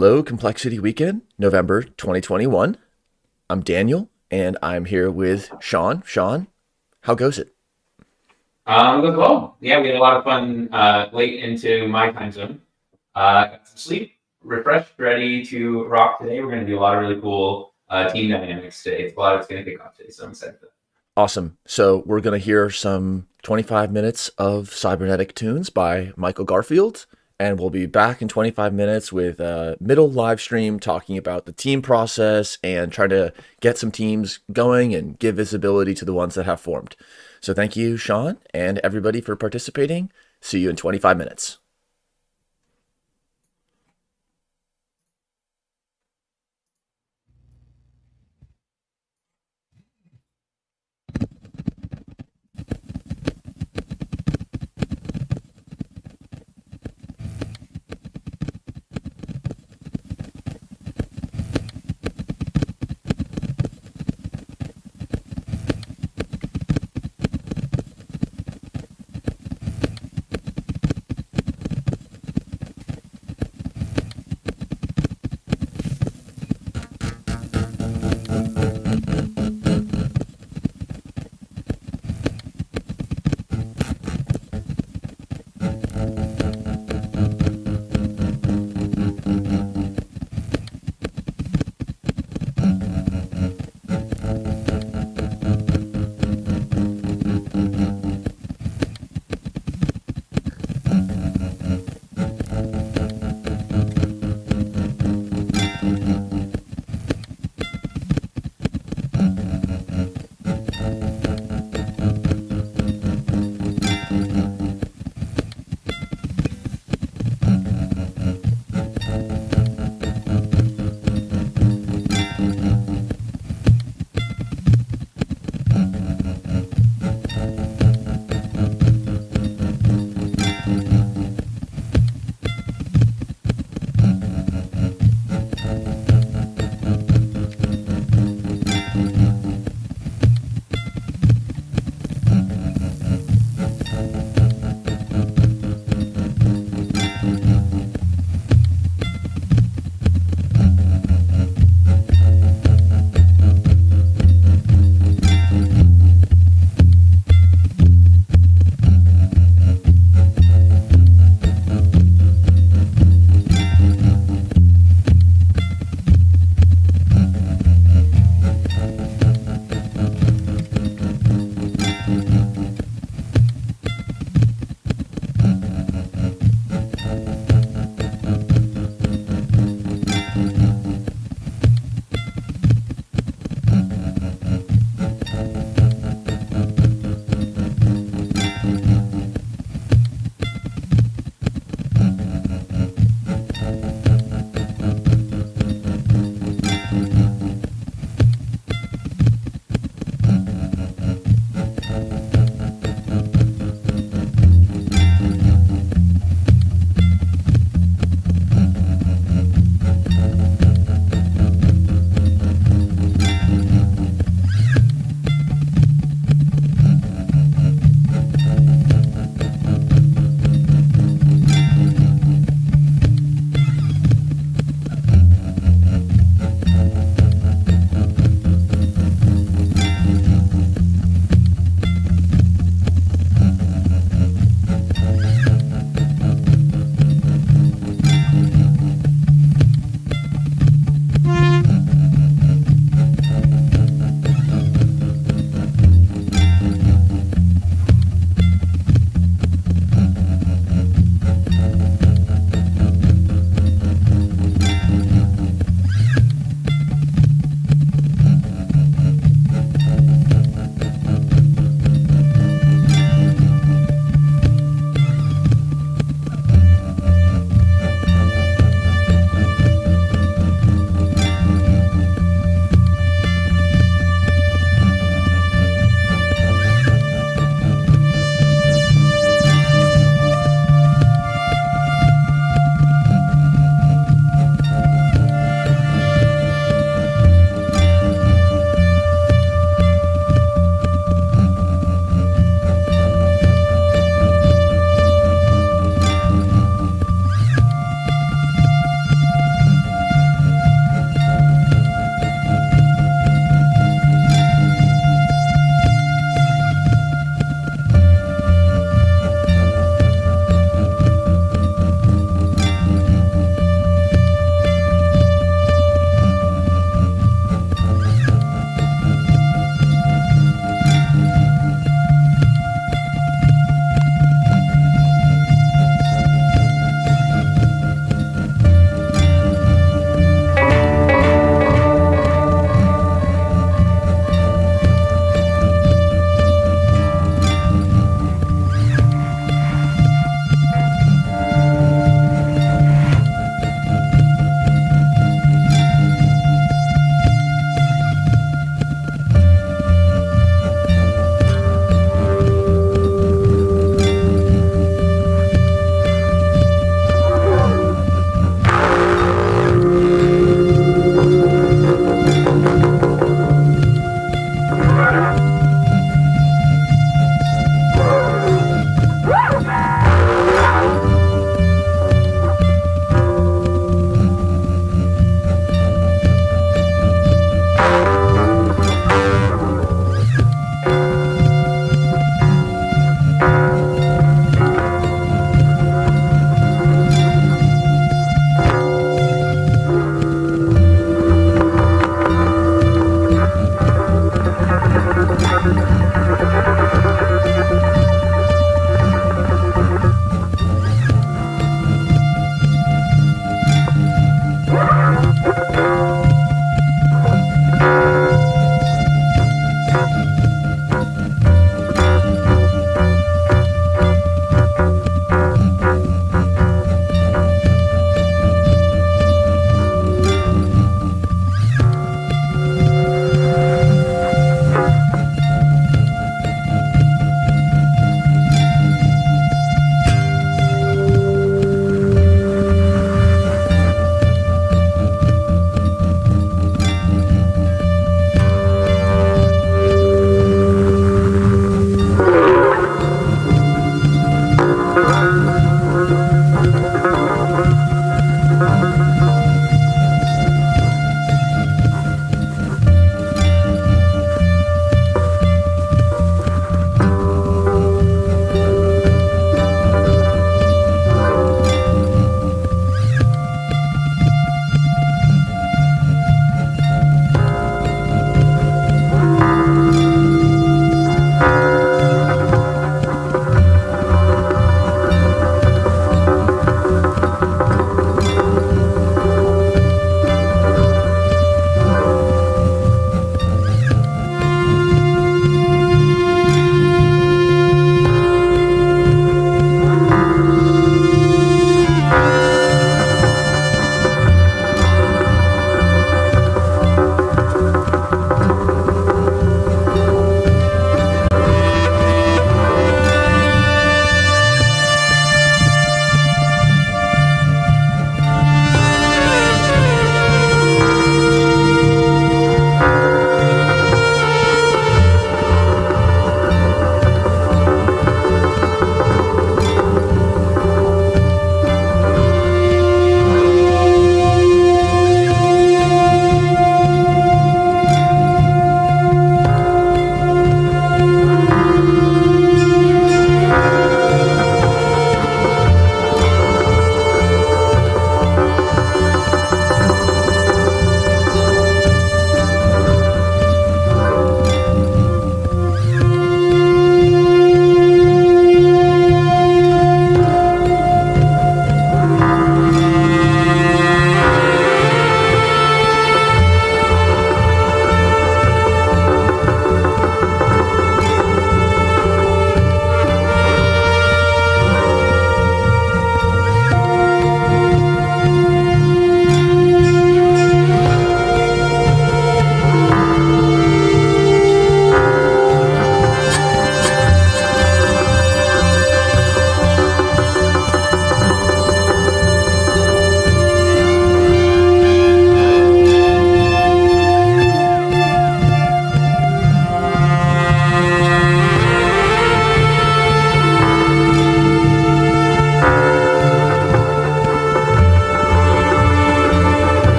Hello, Complexity Weekend, November 2021. I'm Daniel, and I'm here with Sean. Sean, how goes it? It goes well. Yeah, we had a lot of fun late into my time zone. Got some sleep, refreshed, ready to rock today. We're going to do a lot of really cool team dynamics today. It's a lot of it's going to kick off today, so I'm excited for that. Awesome. So, we're going to hear some 25 minutes of cybernetic tunes by Michael Garfield, and we'll be back in 25 minutes with a middle live stream talking about the team process and trying to get some teams going and give visibility to the ones that have formed. So, thank you, Sean, and everybody for participating. See you in 25 minutes.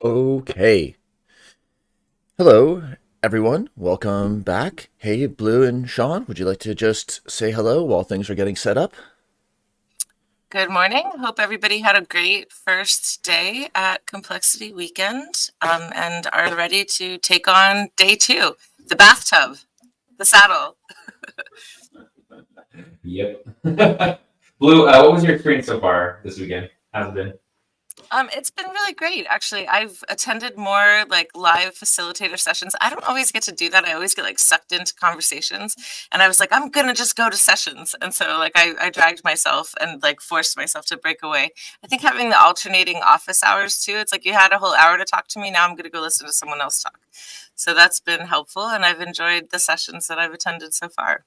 Okay. Hello, everyone. Welcome back. Hey, Blue and Sean, would you like to just say hello while things are getting set up? Good morning. Hope everybody had a great first day at Complexity Weekend and are ready to take on day 2, the bathtub, the saddle. Yep. Blue, what was your experience so far this weekend? How's it been? It's been really great, actually. I've attended more like live facilitator sessions. I don't always get to do that. I always get like sucked into conversations, and I was like, I'm gonna just go to sessions. And so like I dragged myself and like forced myself to break away. I think having the alternating office hours too, it's like you had a whole hour to talk to me. Now I'm gonna go listen to someone else talk. So that's been helpful, and I've enjoyed the sessions that I've attended so far.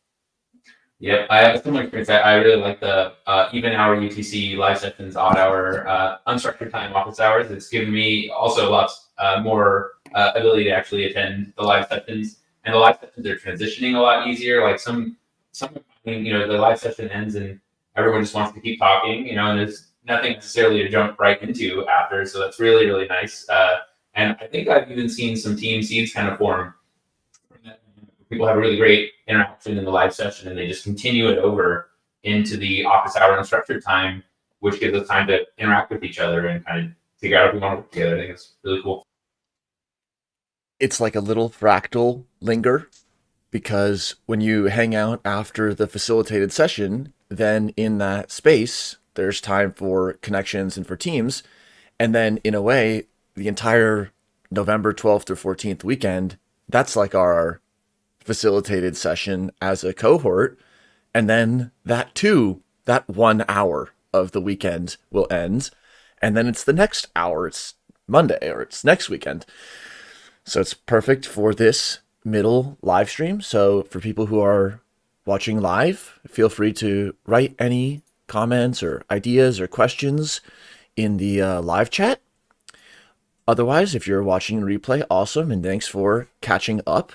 Yep, I have a similar experience. I really like the even hour UTC live sessions, odd hour, unstructured time office hours. It's given me also lots more ability to actually attend the live sessions, and the live sessions are transitioning a lot easier. Like some the live session ends and everyone just wants to keep talking, and there's nothing necessarily to jump right into after. So that's really really nice. And I think I've even seen some team seeds kind of form. People have a really great interaction in the live session, and they just continue it over into the office hour and structured time, which gives us time to interact with each other and kind of figure out if we want to work together. I think it's really cool. It's like a little fractal linger, because when you hang out after the facilitated session, then in that space, there's time for connections and for teams. And then in a way, the entire November 12th or 14th weekend, that's like our facilitated session as a cohort. And then that 1 hour of the weekend will end. And then it's the next hour. It's Monday or it's next weekend. So it's perfect for this middle live stream. So for people who are watching live, feel free to write any comments or ideas or questions in the live chat. Otherwise, if you're watching replay, awesome. And thanks for catching up.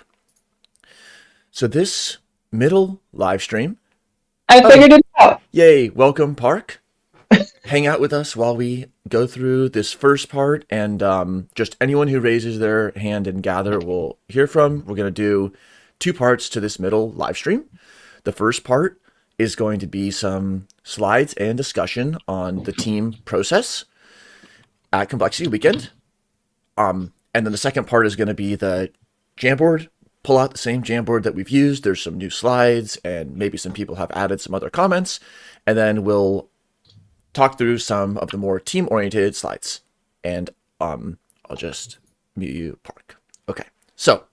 So this middle live stream. I figured it out. Yay. Welcome, Park. Hang out with us while we go through this first part, and just anyone who raises their hand and gather will hear from. We're going to do 2 parts to this middle live stream. The first part is going to be some slides and discussion on the team process at Complexity Weekend. And then the second part is going to be the Jamboard. Pull out the same Jamboard that we've used. There's some new slides, and maybe some people have added some other comments. And then we'll talk through some of the more team-oriented slides. And I'll just mute you, Park. Okay, so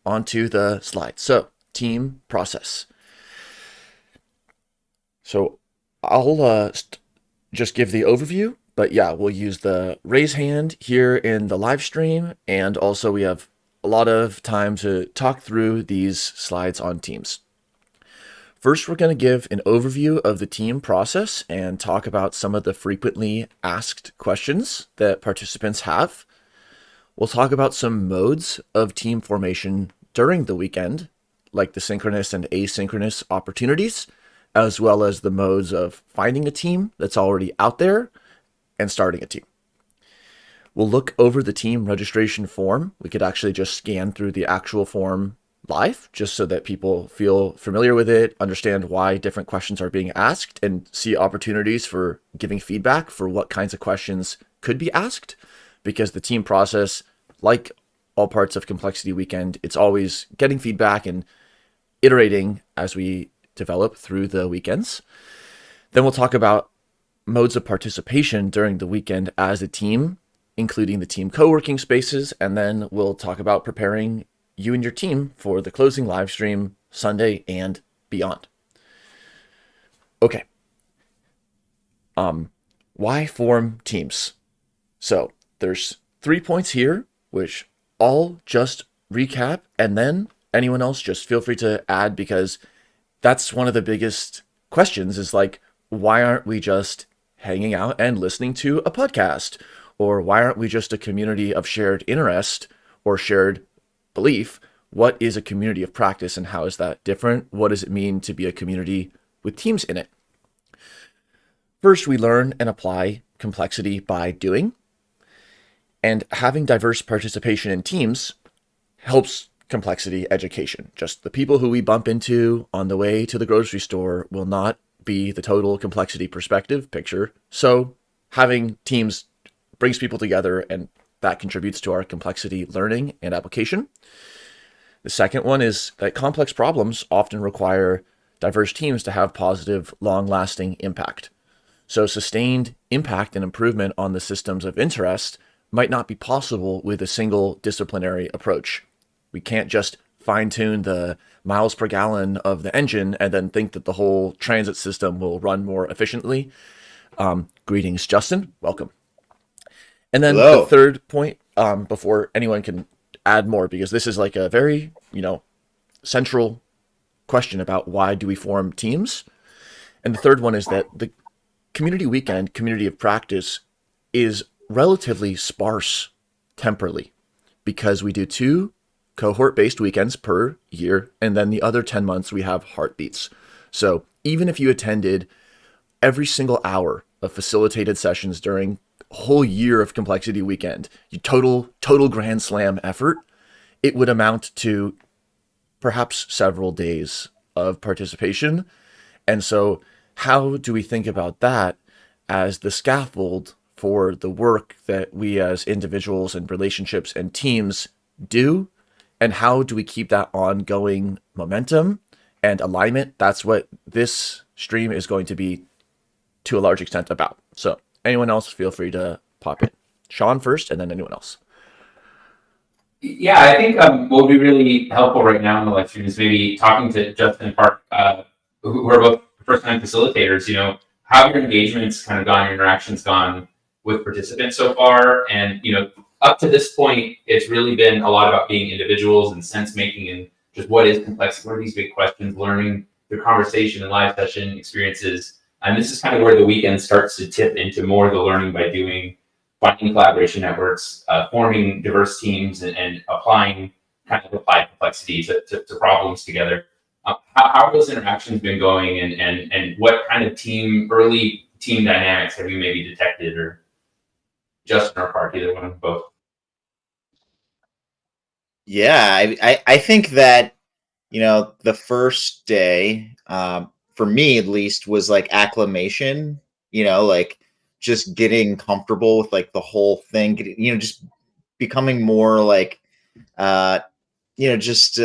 on to the slides. So team process. So I'll just give the overview, but yeah, we'll use the raise hand here in the live stream, and also we have a lot of time to talk through these slides on Teams. First, we're going to give an overview of the team process and talk about some of the frequently asked questions that participants have. We'll talk about some modes of team formation during the weekend, like the synchronous and asynchronous opportunities, as well as the modes of finding a team that's already out there and starting a team. We'll look over the team registration form. We could actually just scan through the actual form live, just so that people feel familiar with it, understand why different questions are being asked, and see opportunities for giving feedback for what kinds of questions could be asked. Because the team process, like all parts of Complexity Weekend, it's always getting feedback and iterating as we develop through the weekends. Then we'll talk about modes of participation during the weekend as a team, including the team co-working spaces, and then we'll talk about preparing you and your team for the closing live stream Sunday and beyond. Okay. Why form teams? So there's 3 points here, which I'll just recap, and then anyone else just feel free to add, because that's one of the biggest questions is like, why aren't we just hanging out and listening to a podcast? Or why aren't we just a community of shared interest or shared belief? What is a community of practice, and how is that different? What does it mean to be a community with teams in it? First, we learn and apply complexity by doing. And having diverse participation in teams helps complexity education. Just the people who we bump into on the way to the grocery store will not be the total complexity perspective picture. So having teams brings people together, and that contributes to our complexity learning and application. The second one is that complex problems often require diverse teams to have positive, long-lasting impact. So sustained impact and improvement on the systems of interest might not be possible with a single disciplinary approach. We can't just fine-tune the miles per gallon of the engine and then think that the whole transit system will run more efficiently. Greetings, Justin. Welcome. And then Hello. the third point, before anyone can add more, because this is like a very, central question about why do we form teams. And the third one is that the community weekend, community of practice, is relatively sparse temporally because we do 2 cohort-based weekends per year, and then the other 10 months we have heartbeats. So even if you attended every single hour of facilitated sessions during a whole year of Complexity Weekend, you total grand slam effort, it would amount to perhaps several days of participation. And so how do we think about that as the scaffold for the work that we as individuals and relationships and teams do? And how do we keep that ongoing momentum and alignment? That's what this stream is going to be to a large extent about. So anyone else, feel free to pop in. Sean first, and then anyone else. Yeah, I think what would be really helpful right now in the live stream is maybe talking to Justin and Park, who are both first-time facilitators. How have your engagements kind of gone, your interactions gone with participants so far? And, up to this point, it's really been a lot about being individuals and sense-making and just what is complexity, what are these big questions, learning through conversation and live session experiences. And this is kind of where the weekend starts to tip into more of the learning by doing, finding collaboration networks, forming diverse teams, and applying kind of applied complexity to problems together. How have those interactions been going, and what kind of early team dynamics have you maybe detected, or Justin or Park, either one, both? Yeah, I think that, the first day, for me at least, was like acclimation, like just getting comfortable with like the whole thing, just becoming more like, just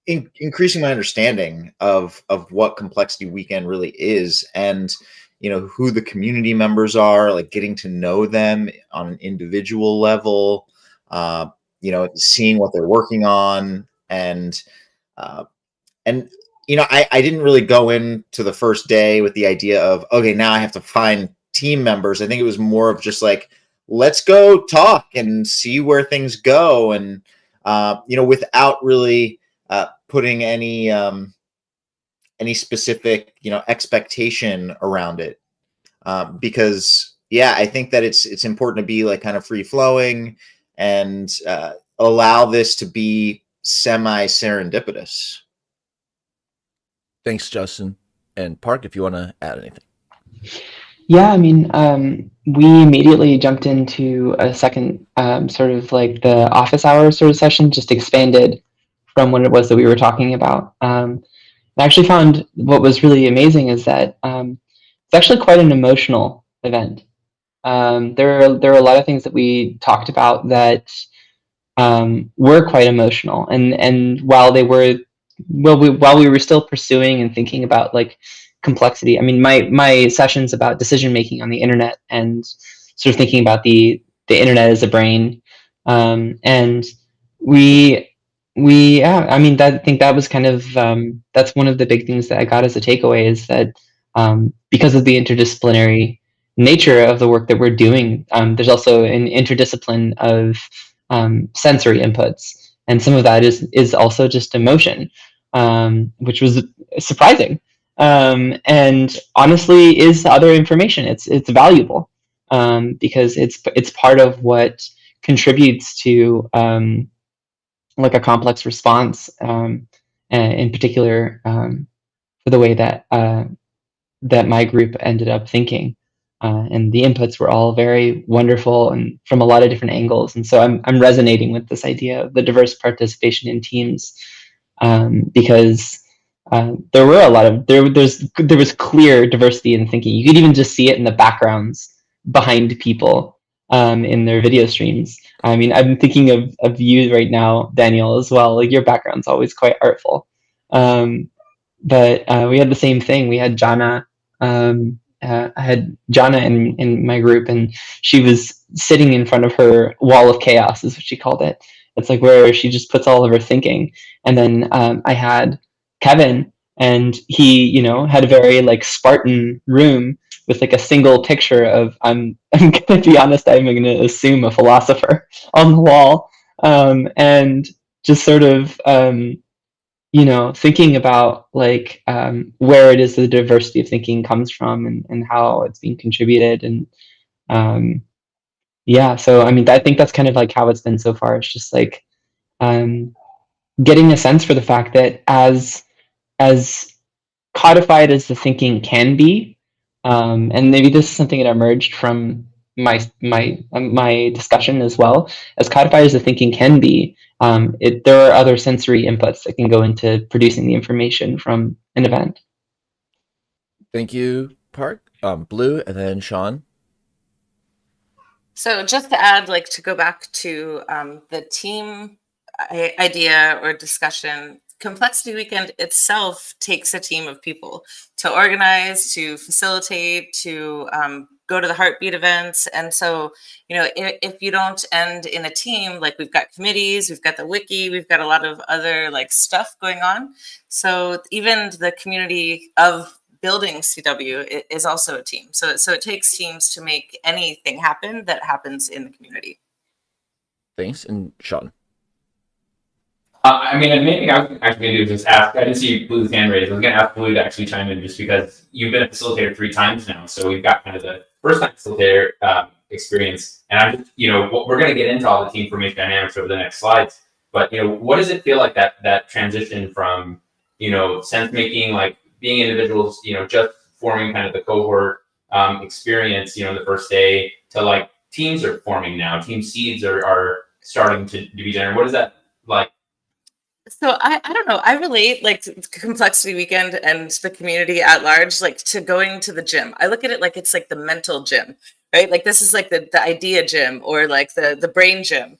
increasing my understanding of what Complexity Weekend really is, and who the community members are, like getting to know them on an individual level, seeing what they're working on, and I didn't really go into the first day with the idea of, okay, now I have to find team members. I think it was more of just like, let's go talk and see where things go, and without really putting any specific expectation around it, because I think that it's important to be like kind of free flowing and allow this to be semi serendipitous. Thanks, Justin. And Park, if you want to add anything. Yeah, I mean, we immediately jumped into a second sort of like the office hours sort of session, just expanded from what it was that we were talking about. I actually found what was really amazing is that it's actually quite an emotional event. There are a lot of things that we talked about that were quite emotional, and while they were while we were still pursuing and thinking about like complexity. I mean, my sessions about decision making on the internet and sort of thinking about the internet as a brain, and yeah, I mean, I think that was kind of that's one of the big things that I got as a takeaway, is that because of the interdisciplinary nature of the work that we're doing, there's also an interdiscipline of sensory inputs, and some of that is also just emotion, which was surprising, and honestly is other information. It's valuable because it's part of what contributes to like a complex response, in particular for the way that that my group ended up thinking. And the inputs were all very wonderful and from a lot of different angles. And so I'm resonating with this idea of the diverse participation in teams, because there were a lot of there was clear diversity in thinking. You could even just see it in the backgrounds behind people in their video streams. I mean, I'm thinking of you right now, Daniel, as well. Like, your background's always quite artful. But we had the same thing. We had Jana I had Jana in my group, and she was sitting in front of her wall of chaos, is what she called it. It's like where she just puts all of her thinking. And then I had Kevin, and he, had a very like Spartan room with like a single picture of I'm gonna be honest, I'm gonna assume a philosopher on the wall, and just sort of thinking about like where it is the diversity of thinking comes from, and how it's being contributed. And yeah, so I mean, I think that's kind of like how it's been so far. It's just like um, getting a sense for the fact that as codified as the thinking can be, and maybe this is something that emerged from my discussion as well. As codified as the thinking can be, there are other sensory inputs that can go into producing the information from an event. Thank you, Park. Blue, and then Sean. So just to add, like to go back to the team idea or discussion, Complexity Weekend itself takes a team of people to organize, to facilitate, to go to the heartbeat events. And so, if you don't end in a team, like we've got committees, we've got the wiki, we've got a lot of other like stuff going on. So even the community of building CW is also a team. So it takes teams to make anything happen that happens in the community. Thanks, and Sean. I mean, the main thing I was actually going to do is just ask. I didn't see Blue's hand raised. I was going to ask Blue to actually chime in just because you've been a facilitator 3 times now. So we've got kind of the first time facilitator experience. And I'm just, we're going to get into all the team formation dynamics over the next slides. But, what does it feel like that transition from, sense making, like being individuals, just forming kind of the cohort experience, the first day to like teams are forming now, team seeds are starting to be generated. What is that like? So I don't know. I relate like to Complexity Weekend and the community at large, like to going to the gym. I look at it like it's like the mental gym, right? Like this is like the idea gym or like the brain gym.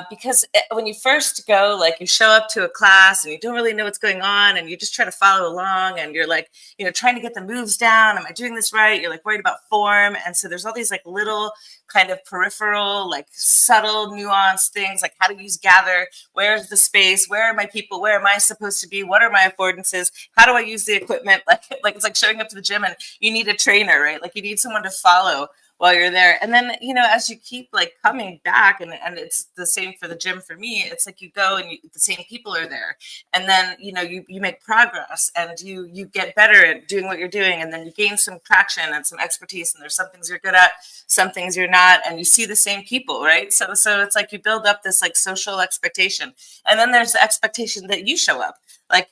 Because when you first go, like you show up to a class and you don't really know what's going on and you just try to follow along and you're like, trying to get the moves down. Am I doing this right? You're like worried about form. And so there's all these like little kind of peripheral, like subtle nuanced things, like how to use gather, where's the space, where are my people, where am I supposed to be, what are my affordances, how do I use the equipment? Like it's like showing up to the gym and you need a trainer, right? Like you need someone to follow while you're there. And then, as you keep like coming back, and it's the same for the gym for me, it's like you go and the same people are there. And then, you make progress and you get better at doing what you're doing. And then you gain some traction and some expertise. And there's some things you're good at, some things you're not, and you see the same people, right? So it's like you build up this like social expectation. And then there's the expectation that you show up. Like,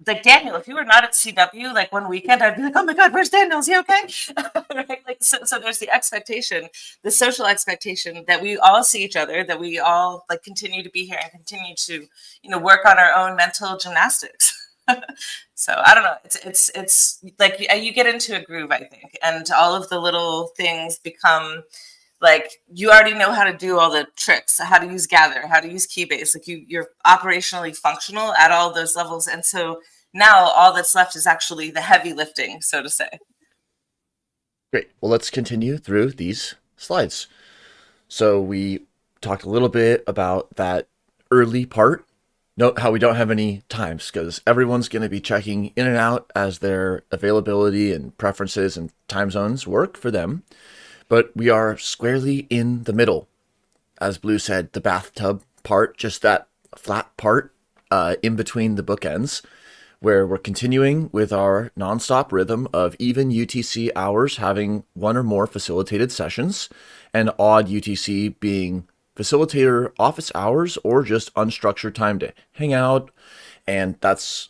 like Daniel, if you were not at CW, like one weekend, I'd be like, oh my God, where's Daniel? Is he okay? Right? Like, so there's the expectation, the social expectation that we all see each other, that we all like continue to be here and continue to, work on our own mental gymnastics. So I don't know. It's like you get into a groove, I think, and all of the little things become like you already know how to do all the tricks, how to use gather, how to use keybase. Like you're operationally functional at all those levels, and so now all that's left is actually the heavy lifting, so to say. Great. Well, let's continue through these slides. So we talked a little bit about that early part. Note how we don't have any times because everyone's going to be checking in and out as their availability and preferences and time zones work for them. But we are squarely in the middle. As Blue said, the bathtub part, just that flat part in between the bookends, where we're continuing with our nonstop rhythm of even UTC hours having one or more facilitated sessions, and odd UTC being facilitator office hours or just unstructured time to hang out. And that's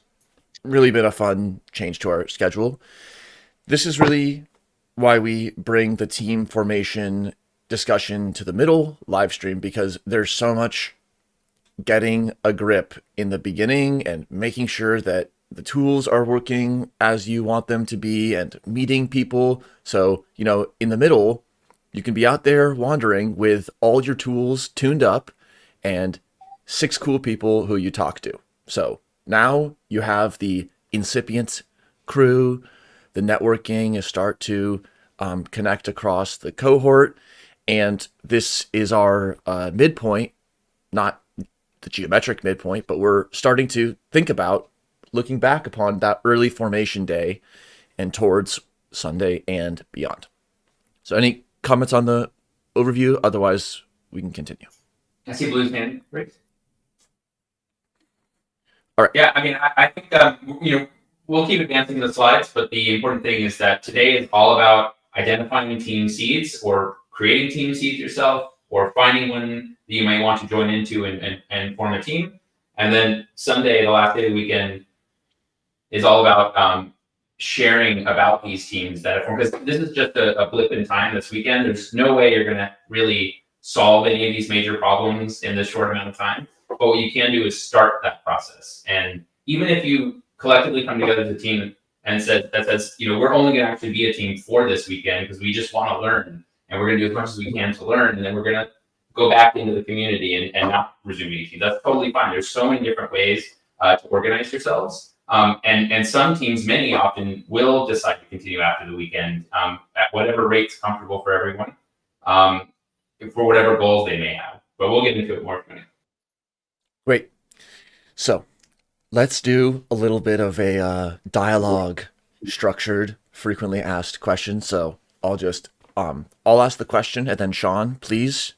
really been a fun change to our schedule. This is really why we bring the team formation discussion to the middle live stream, because there's so much getting a grip in the beginning and making sure that the tools are working as you want them to be and meeting people. So, in the middle, you can be out there wandering with all your tools tuned up and 6 cool people who you talk to. So now you have the incipient crew the networking is start to connect across the cohort. And this is our midpoint, not the geometric midpoint, but we're starting to think about looking back upon that early formation day and towards Sunday and beyond. So any comments on the overview? Otherwise, we can continue. I see Blue's hand raised. All right. Yeah, I mean, I think we'll keep advancing the slides, but the important thing is that today is all about identifying team seeds or creating team seeds yourself, or finding one that you might want to join into and form a team. And then Sunday, the last day of the weekend, is all about sharing about these teams that have formed. Because this is just a blip in time this weekend. There's no way you're going to really solve any of these major problems in this short amount of time. But what you can do is start that process. And even if you collectively come together as a team and says, we're only going to actually be a team for this weekend because we just want to learn, and we're going to do as much as we can to learn, and then we're going to go back into the community and not resume any team. That's totally fine. There's so many different ways to organize yourselves. And some teams, many often, will decide to continue after the weekend at whatever rate's comfortable for everyone, for whatever goals they may have. But we'll get into it more. Great. So let's do a little bit of a dialogue structured, frequently asked question. So I'll just I'll ask the question, and then Sean, please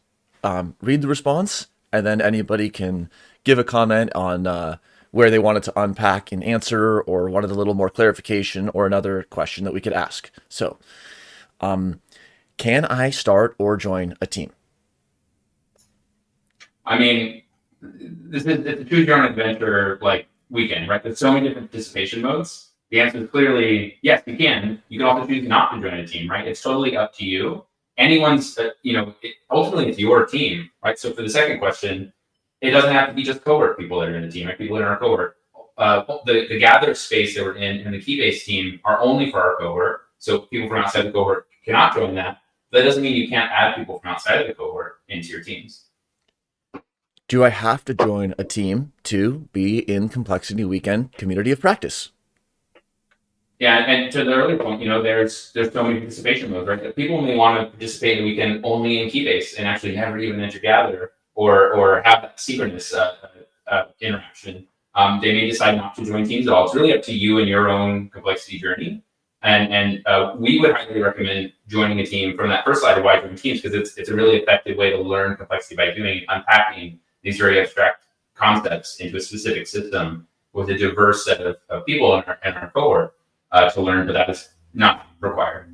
read the response, and then anybody can give a comment on where they wanted to unpack an answer or wanted a little more clarification or another question that we could ask. So, can I start or join a team? I mean, it's a choose your own adventure weekend, right? There's so many different participation modes. The answer is clearly yes, you can. You can also choose not to join a team, right? It's totally up to you. Anyone's, ultimately it's your team, right? So for the second question, it doesn't have to be just cohort people that are in the team, right? People in our cohort. The gather space that we're in and the key-based team are only for our cohort. So people from outside the cohort cannot join that. That doesn't mean you can't add people from outside of the cohort into your teams. Do I have to join a team to be in Complexity Weekend Community of Practice? Yeah, and to the earlier point, there's so many participation modes, right? People may want to participate in the weekend only in Keybase and actually never even enter Gather or have that synchronous interaction. They may decide not to join teams at all. It's really up to you and your own complexity journey. And we would highly recommend joining a team from that first slide of why join teams, because it's a really effective way to learn complexity by unpacking these very abstract concepts into a specific system with a diverse set of people in our cohort to learn, but that is not required.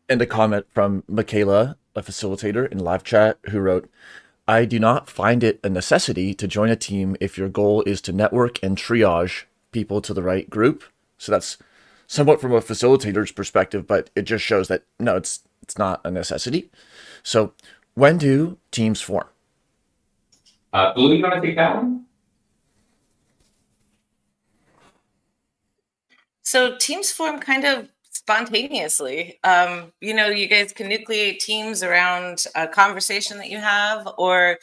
And a comment from Michaela, a facilitator in live chat, who wrote, I do not find it a necessity to join a team if your goal is to network and triage people to the right group. So that's somewhat from a facilitator's perspective, but it just shows that, no, it's not a necessity. So when do teams form? Blue, you want to take that one? So teams form kind of spontaneously. You guys can nucleate teams around a conversation that you have, or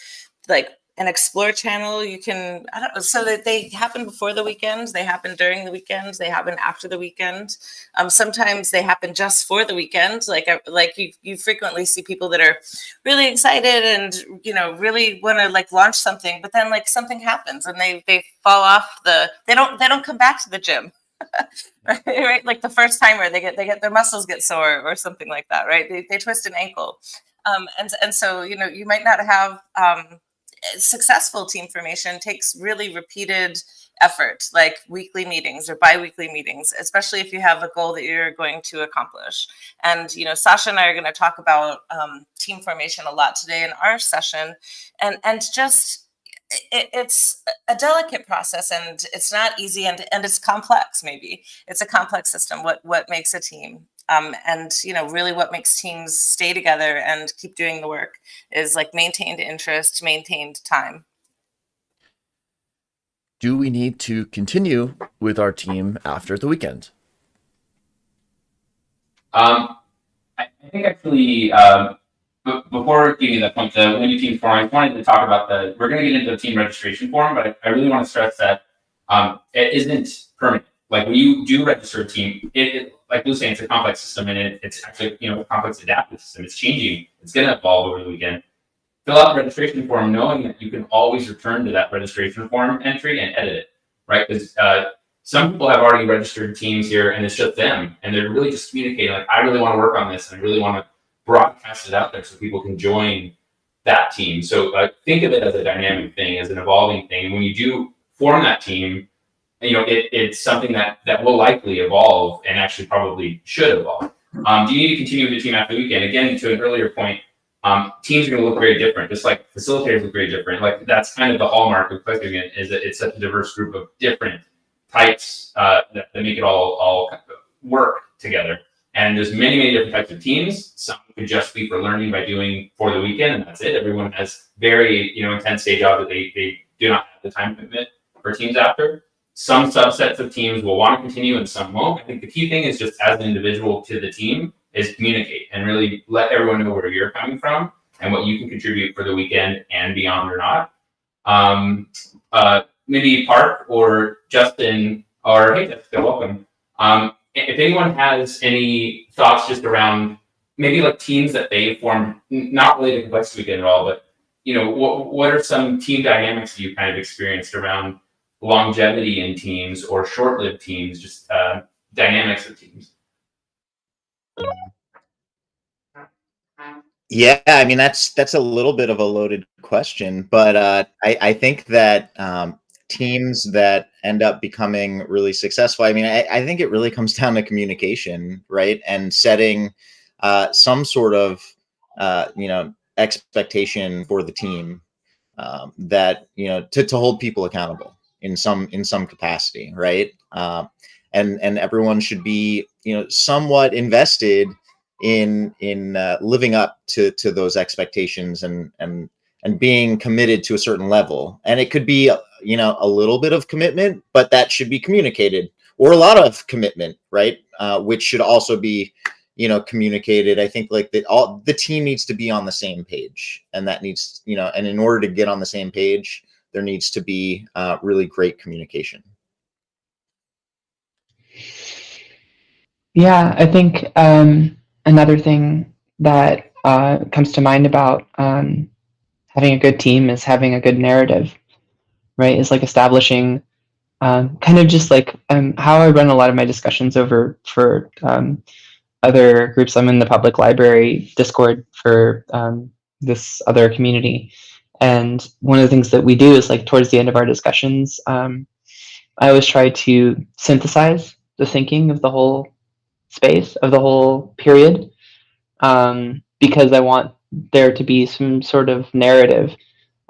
like an explore channel. You can, so that they happen before the weekend, they happen during the weekend, they happen after the weekend. Sometimes they happen just for the weekend. Like you frequently see people that are really excited and, really want to launch something, but then something happens and they fall off they don't come back to the gym. Right, like the first timer, they get their muscles get sore or something like that, right? They twist an ankle, and so you might not have successful team formation. Takes really repeated effort, like weekly meetings or bi-weekly meetings, especially if you have a goal that you're going to accomplish. And Sasha and I are going to talk about team formation a lot today in our session, and just. It's a delicate process, and it's not easy, and it's complex. Maybe it's a complex system. What makes a team, and really what makes teams stay together and keep doing the work is maintained interest, maintained time. Do we need to continue with our team after the weekend? I think actually. Before giving you that point, the when you team form, I wanted to talk about we're going to get into the team registration form, but I really want to stress that it isn't permanent. Like when you do register a team, like Blue's saying, it's a complex system, and it's actually, a complex adaptive system. It's changing. It's going to evolve over the weekend. Fill out the registration form knowing that you can always return to that registration form entry and edit it, right? Because some people have already registered teams here, and it's just them, and they're really just communicating, like, I really want to work on this, and I really want to broadcast it out there so people can join that team. So think of it as a dynamic thing, as an evolving thing. And when you do form that team, it's something that will likely evolve, and actually probably should evolve. Do you need to continue with the team after the weekend? Again, to an earlier point, teams are going to look very different, just like facilitators look very different. Like, that's kind of the hallmark of Collective, is that it's such a diverse group of different types that make it all work together. And there's many, many different types of teams. Some could just be for learning by doing for the weekend, and that's it. Everyone has very, intense day jobs that they do not have the time commitment for teams after. Some subsets of teams will want to continue and some won't. I think the key thing is, just as an individual to the team, is communicate and really let everyone know where you're coming from and what you can contribute for the weekend and beyond or not. Maybe Park or Justin, or hey, Jessica, welcome. If anyone has any thoughts just around maybe like teams that they formed, not related to Complexity Weekend at all, but what are some team dynamics that you kind of experienced around longevity in teams or short-lived teams, just dynamics of teams? Yeah, I mean, that's a little bit of a loaded question, but I think that teams that end up becoming really successful, I mean, I think it really comes down to communication, right? And setting some sort of expectation for the team, that to hold people accountable in some capacity, right? And everyone should be somewhat invested in living up to those expectations and being committed to a certain level. And it could be a little bit of commitment, but that should be communicated, or a lot of commitment, right? Which should also be communicated. I think like the team needs to be on the same page, and that needs and in order to get on the same page, there needs to be really great communication. Yeah, I think another thing that comes to mind about having a good team is having a good narrative, right? Is like establishing kind of just like how I run a lot of my discussions over for other groups. I'm in the public library Discord for this other community. And one of the things that we do is, like, towards the end of our discussions, I always try to synthesize the thinking of the whole space, of the whole period, because I want there to be some sort of narrative.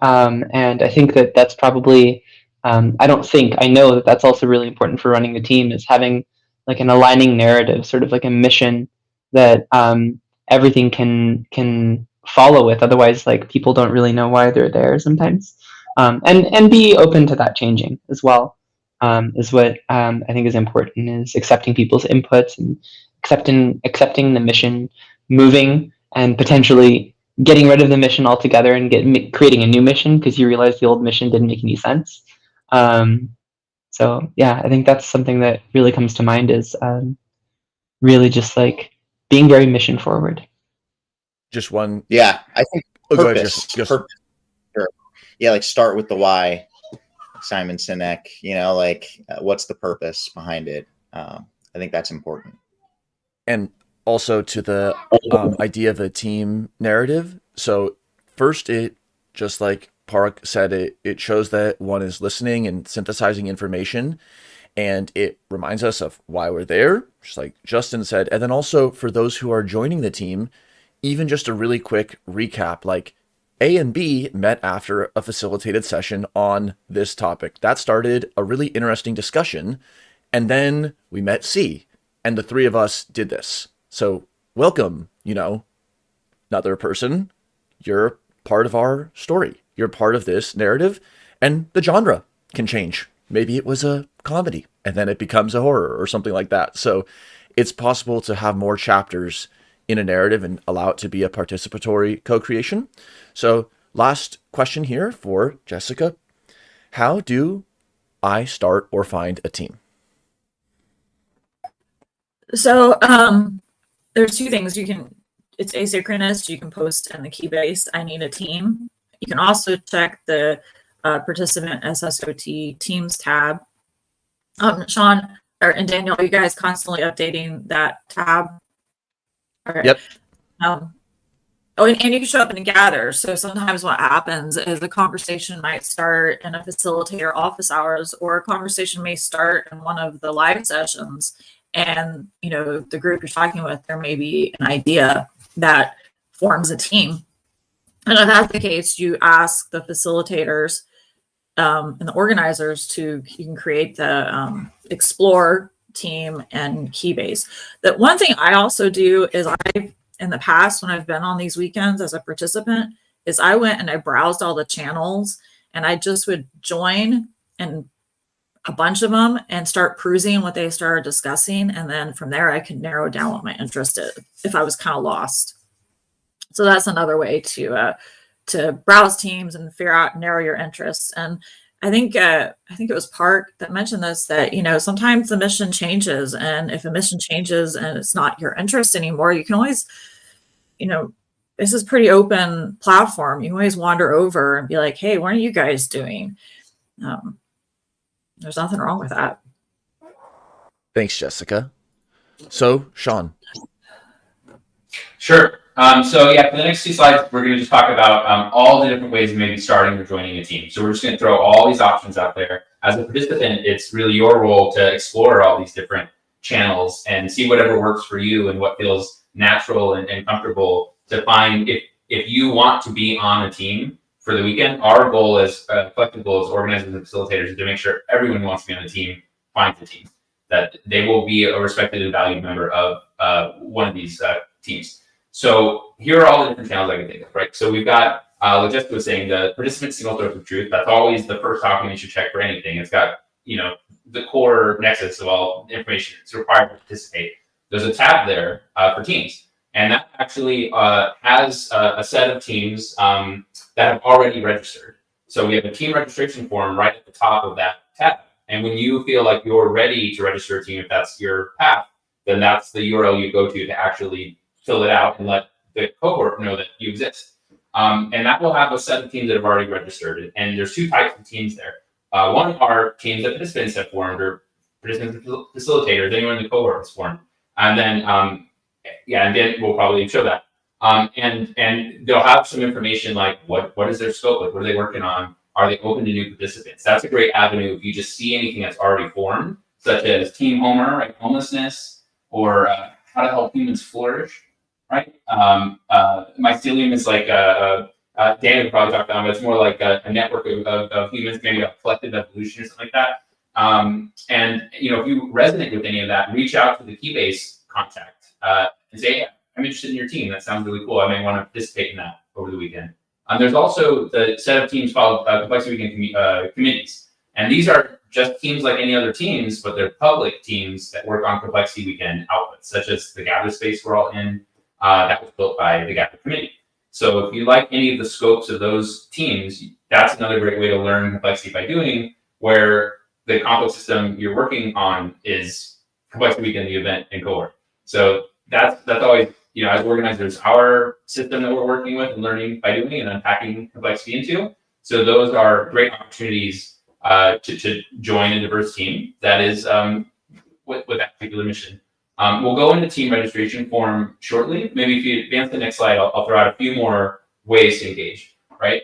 And I think that that's probably, I know that that's also really important for running a team, is having like an aligning narrative, sort of like a mission that everything can follow with. Otherwise, like, people don't really know why they're there sometimes. And be open to that changing as well, is what I think is important, is accepting people's inputs and accepting the mission moving, and potentially getting rid of the mission altogether and creating a new mission because you realize the old mission didn't make any sense. So yeah, I think that's something that really comes to mind, is really just like being very mission forward. Just one. Yeah, I think purpose. Just... Purpose. Sure. Yeah, like start with the why. Simon Sinek, what's the purpose behind it? I think that's important. And also to the idea of a team narrative. So first, it, just like Park said, it shows that one is listening and synthesizing information, and it reminds us of why we're there, just like Justin said. And then also for those who are joining the team, even just a really quick recap, like A and B met after a facilitated session on this topic. That started a really interesting discussion. And then we met C, and the three of us did this. So welcome, another person. You're part of our story. You're part of this narrative, and the genre can change. Maybe it was a comedy and then it becomes a horror or something like that. So it's possible to have more chapters in a narrative and allow it to be a participatory co-creation. So last question here for Jessica. How do I start or find a team? So there's two things it's asynchronous. You can post in the Keybase, I need a team. You can also check the participant SSOT teams tab. Sean and Daniel, are you guys constantly updating that tab? All right. Yep. Oh, and you can show up and gather. So sometimes what happens is the conversation might start in a facilitator office hours, or a conversation may start in one of the live sessions. And, the group you're talking with, there may be an idea that forms a team. And if that's the case, you ask the facilitators and the organizers you can create the explore team and Keybase. That one thing I also do is in the past, when I've been on these weekends as a participant, is I went and I browsed all the channels, and I just would join and a bunch of them and start perusing what they started discussing. And then from there, I could narrow down what my interest is if I was kind of lost. So that's another way to browse teams and narrow your interests. And I think it was Park that mentioned this, that, sometimes the mission changes, and if a mission changes and it's not your interest anymore, you can always, this is pretty open platform. You can always wander over and be like, hey, what are you guys doing? There's nothing wrong with that. Thanks, Jessica. So, Sean. Sure. So yeah, for the next 2 slides, we're going to just talk about all the different ways of maybe starting or joining a team. So we're just going to throw all these options out there. As a participant, it's really your role to explore all these different channels and see whatever works for you and what feels natural and comfortable to find. If you want to be on a team for the weekend, our goal as collective goal as organizers and facilitators is to make sure everyone who wants to be on the team finds a team, that they will be a respected and valued member of one of these teams. So here are all the different channels I can think of, right? So we've got, like Jessica was saying, the participant single source of truth. That's always the first document you should check for anything. It's got, the core nexus of all information it's required to participate. There's a tab there for teams. And that actually has a set of teams that have already registered. So we have a team registration form right at the top of that tab. And when you feel like you're ready to register a team, if that's your path, then that's the URL you go to actually fill it out and let the cohort know that you exist. And that will have a set of teams that have already registered. And there's 2 types of teams there. One are teams that participants have formed, or participants and facilitators, anyone in the cohort has formed. And then, and then we'll probably show that. And they'll have some information like what is their scope, like what are they working on? Are they open to new participants? That's a great avenue if you just see anything that's already formed, such as Team Homer, right? Homelessness, or how to help humans flourish. Right, mycelium is like Dan would probably talk about, but it's more like a network of humans, maybe a collective evolution or something like that. And if you resonate with any of that, reach out to the Keybase contact and say, "Hey, I'm interested in your team. That sounds really cool. I may want to participate in that over the weekend." There's also the set of teams called Complexity Weekend committees, and these are just teams like any other teams, but they're public teams that work on Complexity Weekend outputs, such as the Gather space we're all in. That was built by the Gather committee. So if you like any of the scopes of those teams, that's another great way to learn complexity by doing, where the complex system you're working on is Complexity Weekend, the event, and cohort. So that's always, as organizers, our system that we're working with and learning by doing and unpacking complexity into. So those are great opportunities to join a diverse team that is with that particular mission. We'll go into team registration form shortly. Maybe if you advance the next slide, I'll throw out a few more ways to engage, right?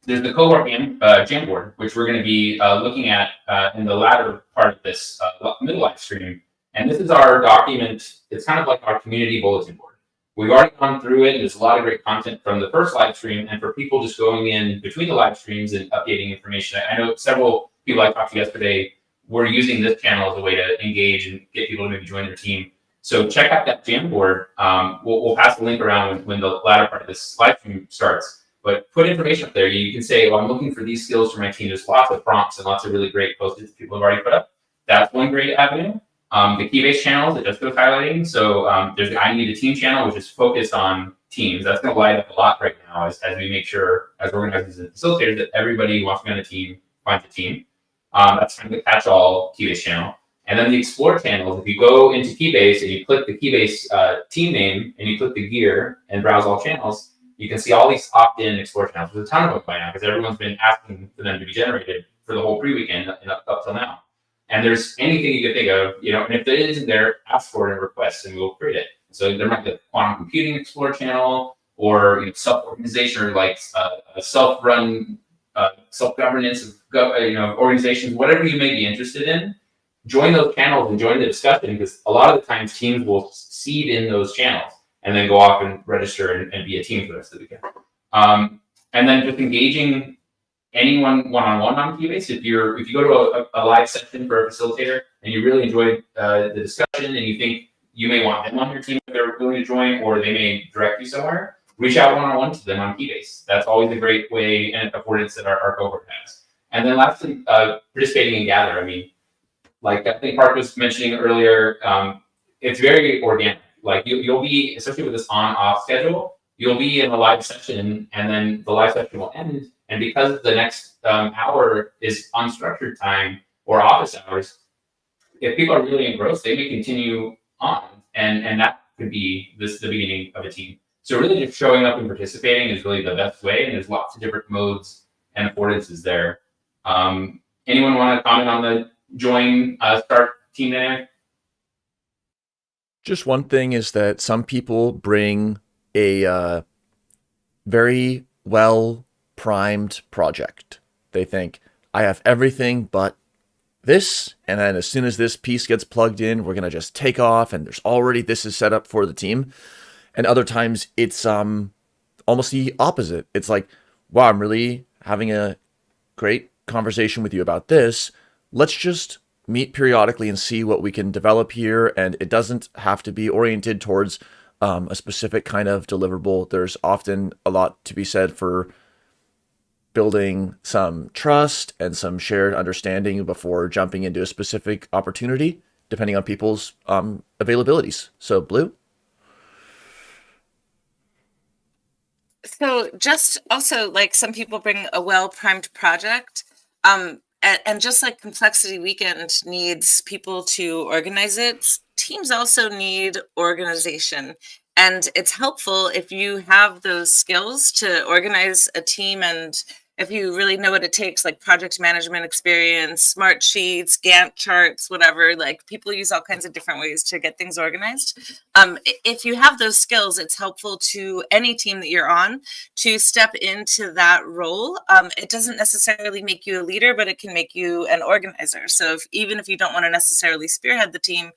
There's the cohort jam board, which we're going to be looking at in the latter part of this middle live stream. And this is our document. It's kind of like our community bulletin board. We've already gone through it. There's a lot of great content from the first live stream. And for people just going in between the live streams and updating information, I know several people I talked to yesterday we're using this channel as a way to engage and get people to maybe join their team. So check out that jam board. We'll pass the link around when the latter part of this live stream starts. But put information up there. You can say, I'm looking for these skills for my team. There's lots of prompts and lots of really great post-its people have already put up. That's one great avenue. The Keybase channels that Jessica was highlighting. So there's the I Need a Team channel, which is focused on teams. That's going to light up a lot right now as we make sure, as organizers and facilitators, that everybody who wants to be on a team finds a team. That's kind of the catch-all Keybase channel. And then the explore channels, if you go into Keybase and you click the Keybase team name and you click the gear and browse all channels, you can see all these opt-in explore channels. There's a ton of them by now because everyone's been asking for them to be generated for the whole pre-weekend and up till now. And there's anything you can think of, and if there isn't there, ask for it in requests and we'll create it. So there might be a quantum computing explore channel or self-organization or like a self-run self-governance of organizations, whatever you may be interested in. Join those channels and join the discussion because a lot of the times teams will seed in those channels and then go off and register and be a team for the rest of the weekend. And then just engaging anyone one-on-one on Keybase. If you go to a live session for a facilitator and you really enjoy the discussion and you think you may want them on your team if they're willing to join, or they may direct you somewhere, reach out one-on-one to them on Keybase. That's always a great way and affordance that our cohort has. And then lastly, participating in Gather. I mean, like I think Park was mentioning earlier, it's very organic. Like you'll be, especially with this on-off schedule, you'll be in a live session and then the live session will end. And because the next hour is unstructured time or office hours, if people are really engrossed, they may continue on. And that could be the beginning of a team. So really just showing up and participating is really the best way. And there's lots of different modes and affordances there. Anyone want to comment on the join start team dynamic? Just one thing is that some people bring a very well primed project. They think, I have everything but this, and then as soon as this piece gets plugged in, we're going to just take off, and there's already this is set up for the team. And other times it's almost the opposite. It's like, wow, I'm really having a great conversation with you about this. Let's just meet periodically and see what we can develop here. And it doesn't have to be oriented towards a specific kind of deliverable. There's often a lot to be said for building some trust and some shared understanding before jumping into a specific opportunity, depending on people's availabilities. So, Blue? So just also, like, some people bring a well-primed project, and just like Complexity Weekend needs people to organize it, teams also need organization. And it's helpful if you have those skills to organize a team, and if you really know what it takes, like project management experience, smart sheets, Gantt charts, whatever. Like, people use all kinds of different ways to get things organized. If you have those skills, it's helpful to any team that you're on to step into that role. It doesn't necessarily make you a leader, but it can make you an organizer. So even if you don't want to necessarily spearhead the team,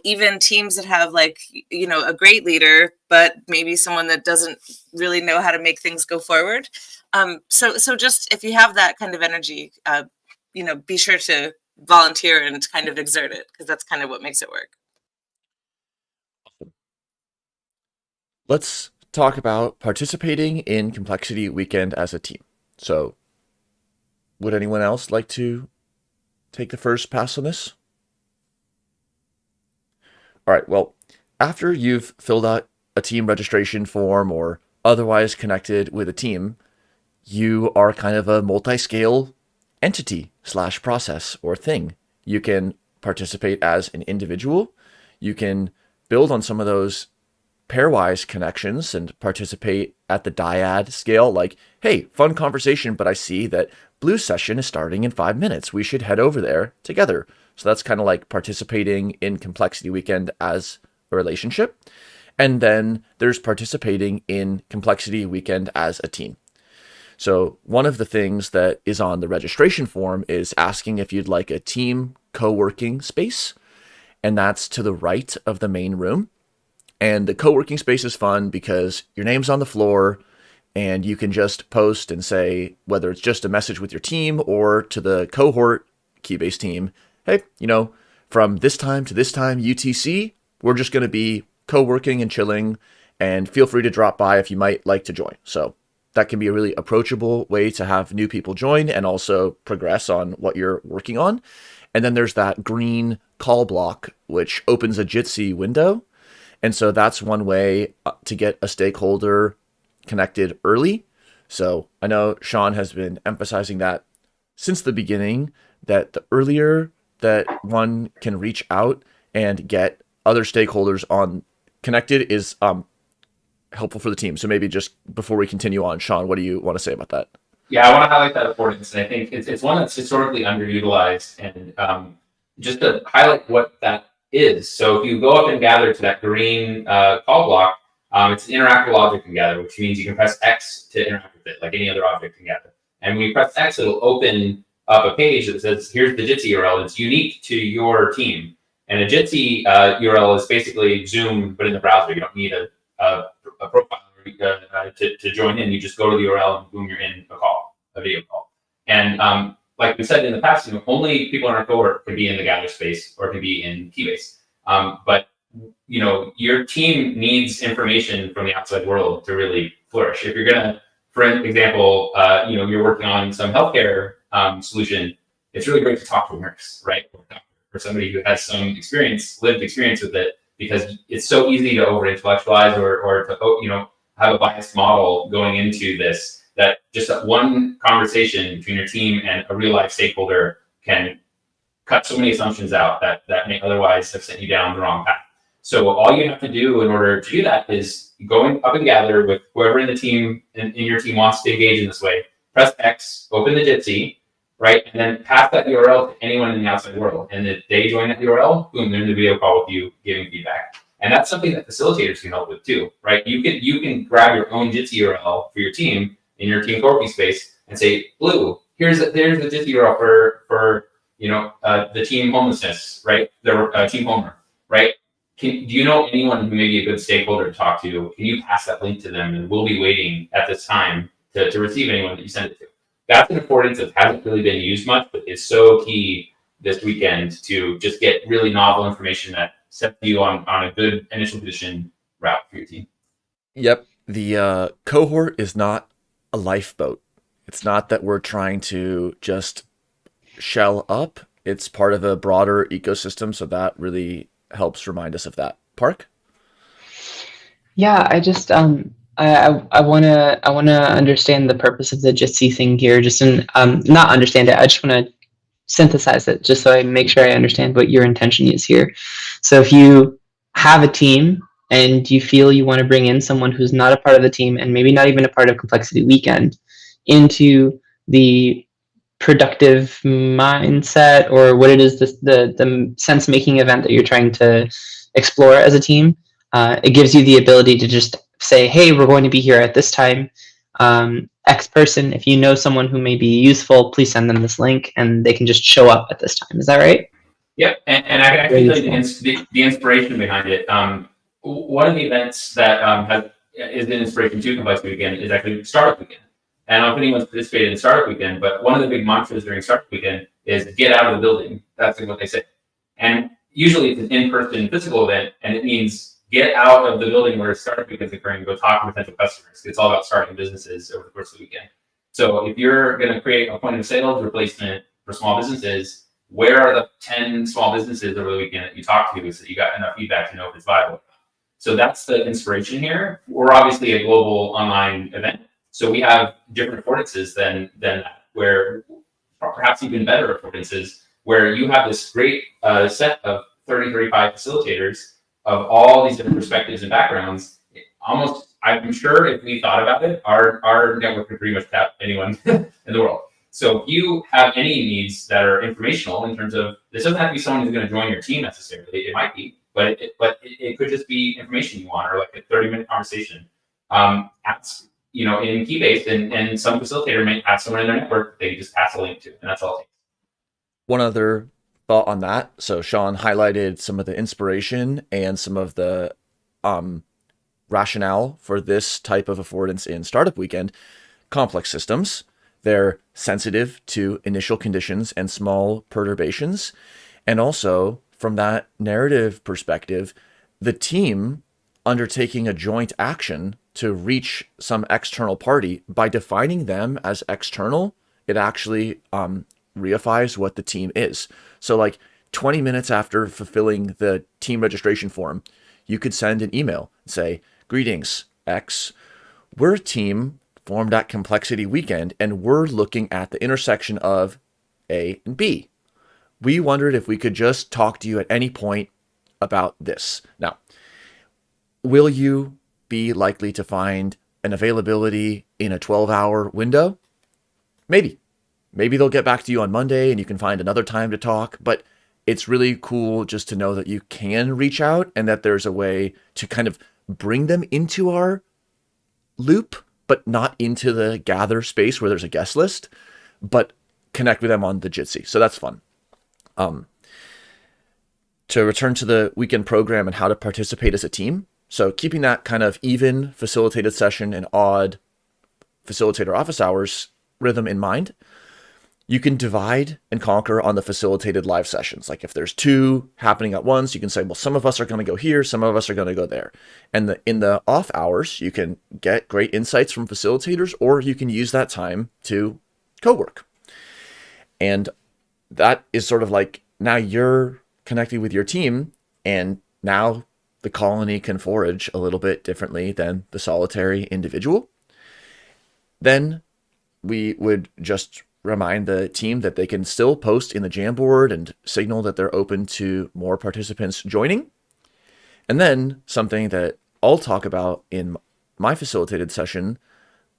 even teams that have, like, a great leader, but maybe someone that doesn't really know how to make things go forward. So just if you have that kind of energy, be sure to volunteer and kind of exert it, because that's kind of what makes it work. Let's talk about participating in Complexity Weekend as a team. So, would anyone else like to take the first pass on this? All right, well, after you've filled out a team registration form or otherwise connected with a team, you are kind of a multi-scale entity / process or thing. You can participate as an individual. You can build on some of those pairwise connections and participate at the dyad scale, like, hey, fun conversation, but I see that Blue's session is starting in 5 minutes. We should head over there together. So that's kind of like participating in Complexity Weekend as a relationship. And then there's participating in Complexity Weekend as a team. So one of the things that is on the registration form is asking if you'd like a team co-working space. And that's to the right of the main room. And the co-working space is fun because your name's on the floor and you can just post and say, whether it's just a message with your team or to the cohort Keybase team, hey, from this time to this time UTC, we're just going to be co-working and chilling, and feel free to drop by if you might like to join. So that can be a really approachable way to have new people join and also progress on what you're working on. And then there's that green call block, which opens a Jitsi window. And so that's one way to get a stakeholder connected early. So I know Sean has been emphasizing that since the beginning, that the earlier that one can reach out and get other stakeholders on connected is helpful for the team. So maybe just before we continue on, Sean, what do you want to say about that? Yeah, I want to highlight that importance, and I think it's one that's historically underutilized. And just to highlight what that is, so if you go up and gather to that green call block, it's an interactive object can gather, which means you can press X to interact with it, like any other object can gather. And when you press X, it'll open up a page that says, "Here's the Jitsi URL. It's unique to your team." And a Jitsi URL is basically Zoom, but in the browser. You don't need a profile to join in. You just go to the URL and boom, you're in a video call. And like we said in the past, only people in our cohort can be in the Gather space or can be in Keybase. But your team needs information from the outside world to really flourish. If you're gonna, for example, you're working on some healthcare solution, it's really great to talk to a nurse, right? Or somebody who has some lived experience with it, because it's so easy to over intellectualize or to have a biased model going into this, that just that one conversation between your team and a real life stakeholder can cut so many assumptions out that may otherwise have sent you down the wrong path. So all you have to do in order to do that is going up and gather with whoever in the team in your team wants to engage in this way. Press X, open the Jitsi, right? And then pass that URL to anyone in the outside world. And if they join that URL, boom, they're in the video call with you giving feedback. And that's something that facilitators can help with too, right? You can grab your own Jitsi URL for your team in your team co-working space and say, Blue, there's the Jitsi URL for the team homelessness, right? The team homer, right? Do you know anyone who may be a good stakeholder to talk to? Can you pass that link to them? And we'll be waiting at this time to receive anyone that you send it to. That's an affordance that hasn't really been used much, but is so key this weekend to just get really novel information that sets you on a good initial position route for your team. Yep. The cohort is not a lifeboat. It's not that we're trying to just shell up. It's part of a broader ecosystem. So that really helps remind us of that. Park? Yeah, I just I wanna understand the purpose of the Jitsi thing here. Just not understand it. I just want to synthesize it, just so I make sure I understand what your intention is here. So if you have a team and you feel you want to bring in someone who's not a part of the team and maybe not even a part of Complexity Weekend into the productive mindset, or what it is, the sense making event that you're trying to explore as a team, it gives you the ability to just say, hey, we're going to be here at this time. X person, if you know someone who may be useful, please send them this link and they can just show up at this time. Is that right? Yep, and I can actually tell you the inspiration behind it. One of the events that is an inspiration to Complexity Weekend is actually Startup Weekend. And I don't know if anyone's participated in Startup Weekend, but one of the big mantras during Startup Weekend is get out of the building. That's what they say. And usually it's an in-person physical event, and it means get out of the building where Startup Weekend is occurring, go talk to potential customers. It's all about starting businesses over the course of the weekend. So if you're going to create a point of sales replacement for small businesses, where are the 10 small businesses over the weekend that you talk to so that you got enough feedback to know if it's viable? So that's the inspiration here. We're obviously a global online event, so we have different affordances than that, where perhaps even better affordances, where you have this great set of 35 facilitators of all these different perspectives and backgrounds. I'm sure if we thought about it, our network could pretty much tap anyone in the world. So if you have any needs that are informational in terms of, this doesn't have to be someone who's going to join your team necessarily. It might be, but it could just be information you want, or like a 30-minute conversation. In Keybase, and some facilitator may have someone in their network they just pass a link to, and that's all it takes. One other thought on that. So Sean highlighted some of the inspiration and some of the rationale for this type of affordance in Startup Weekend. Complex systems, they're sensitive to initial conditions and small perturbations. And also, from that narrative perspective, the team undertaking a joint action to reach some external party, by defining them as external, it actually reifies what the team is. So like 20 minutes after fulfilling the team registration form, you could send an email and say, greetings, X. We're a team formed at Complexity Weekend, and we're looking at the intersection of A and B. we wondered if we could just talk to you at any point about this. Now, will you be likely to find an availability in a 12-hour window? Maybe. Maybe they'll get back to you on Monday and you can find another time to talk, but it's really cool just to know that you can reach out and that there's a way to kind of bring them into our loop, but not into the gather space where there's a guest list, but connect with them on the Jitsi. So that's fun. To return to the weekend program and how to participate as a team. So keeping that kind of even facilitated session and odd facilitator office hours rhythm in mind, you can divide and conquer on the facilitated live sessions. Like if there's 2 happening at once, you can say, well, some of us are going to go here, some of us are going to go there. And in the off hours, you can get great insights from facilitators, or you can use that time to co-work. And that is sort of like, now you're connecting with your team, and now the colony can forage a little bit differently than the solitary individual. Then we would just remind the team that they can still post in the Jamboard and signal that they're open to more participants joining. And then something that I'll talk about in my facilitated session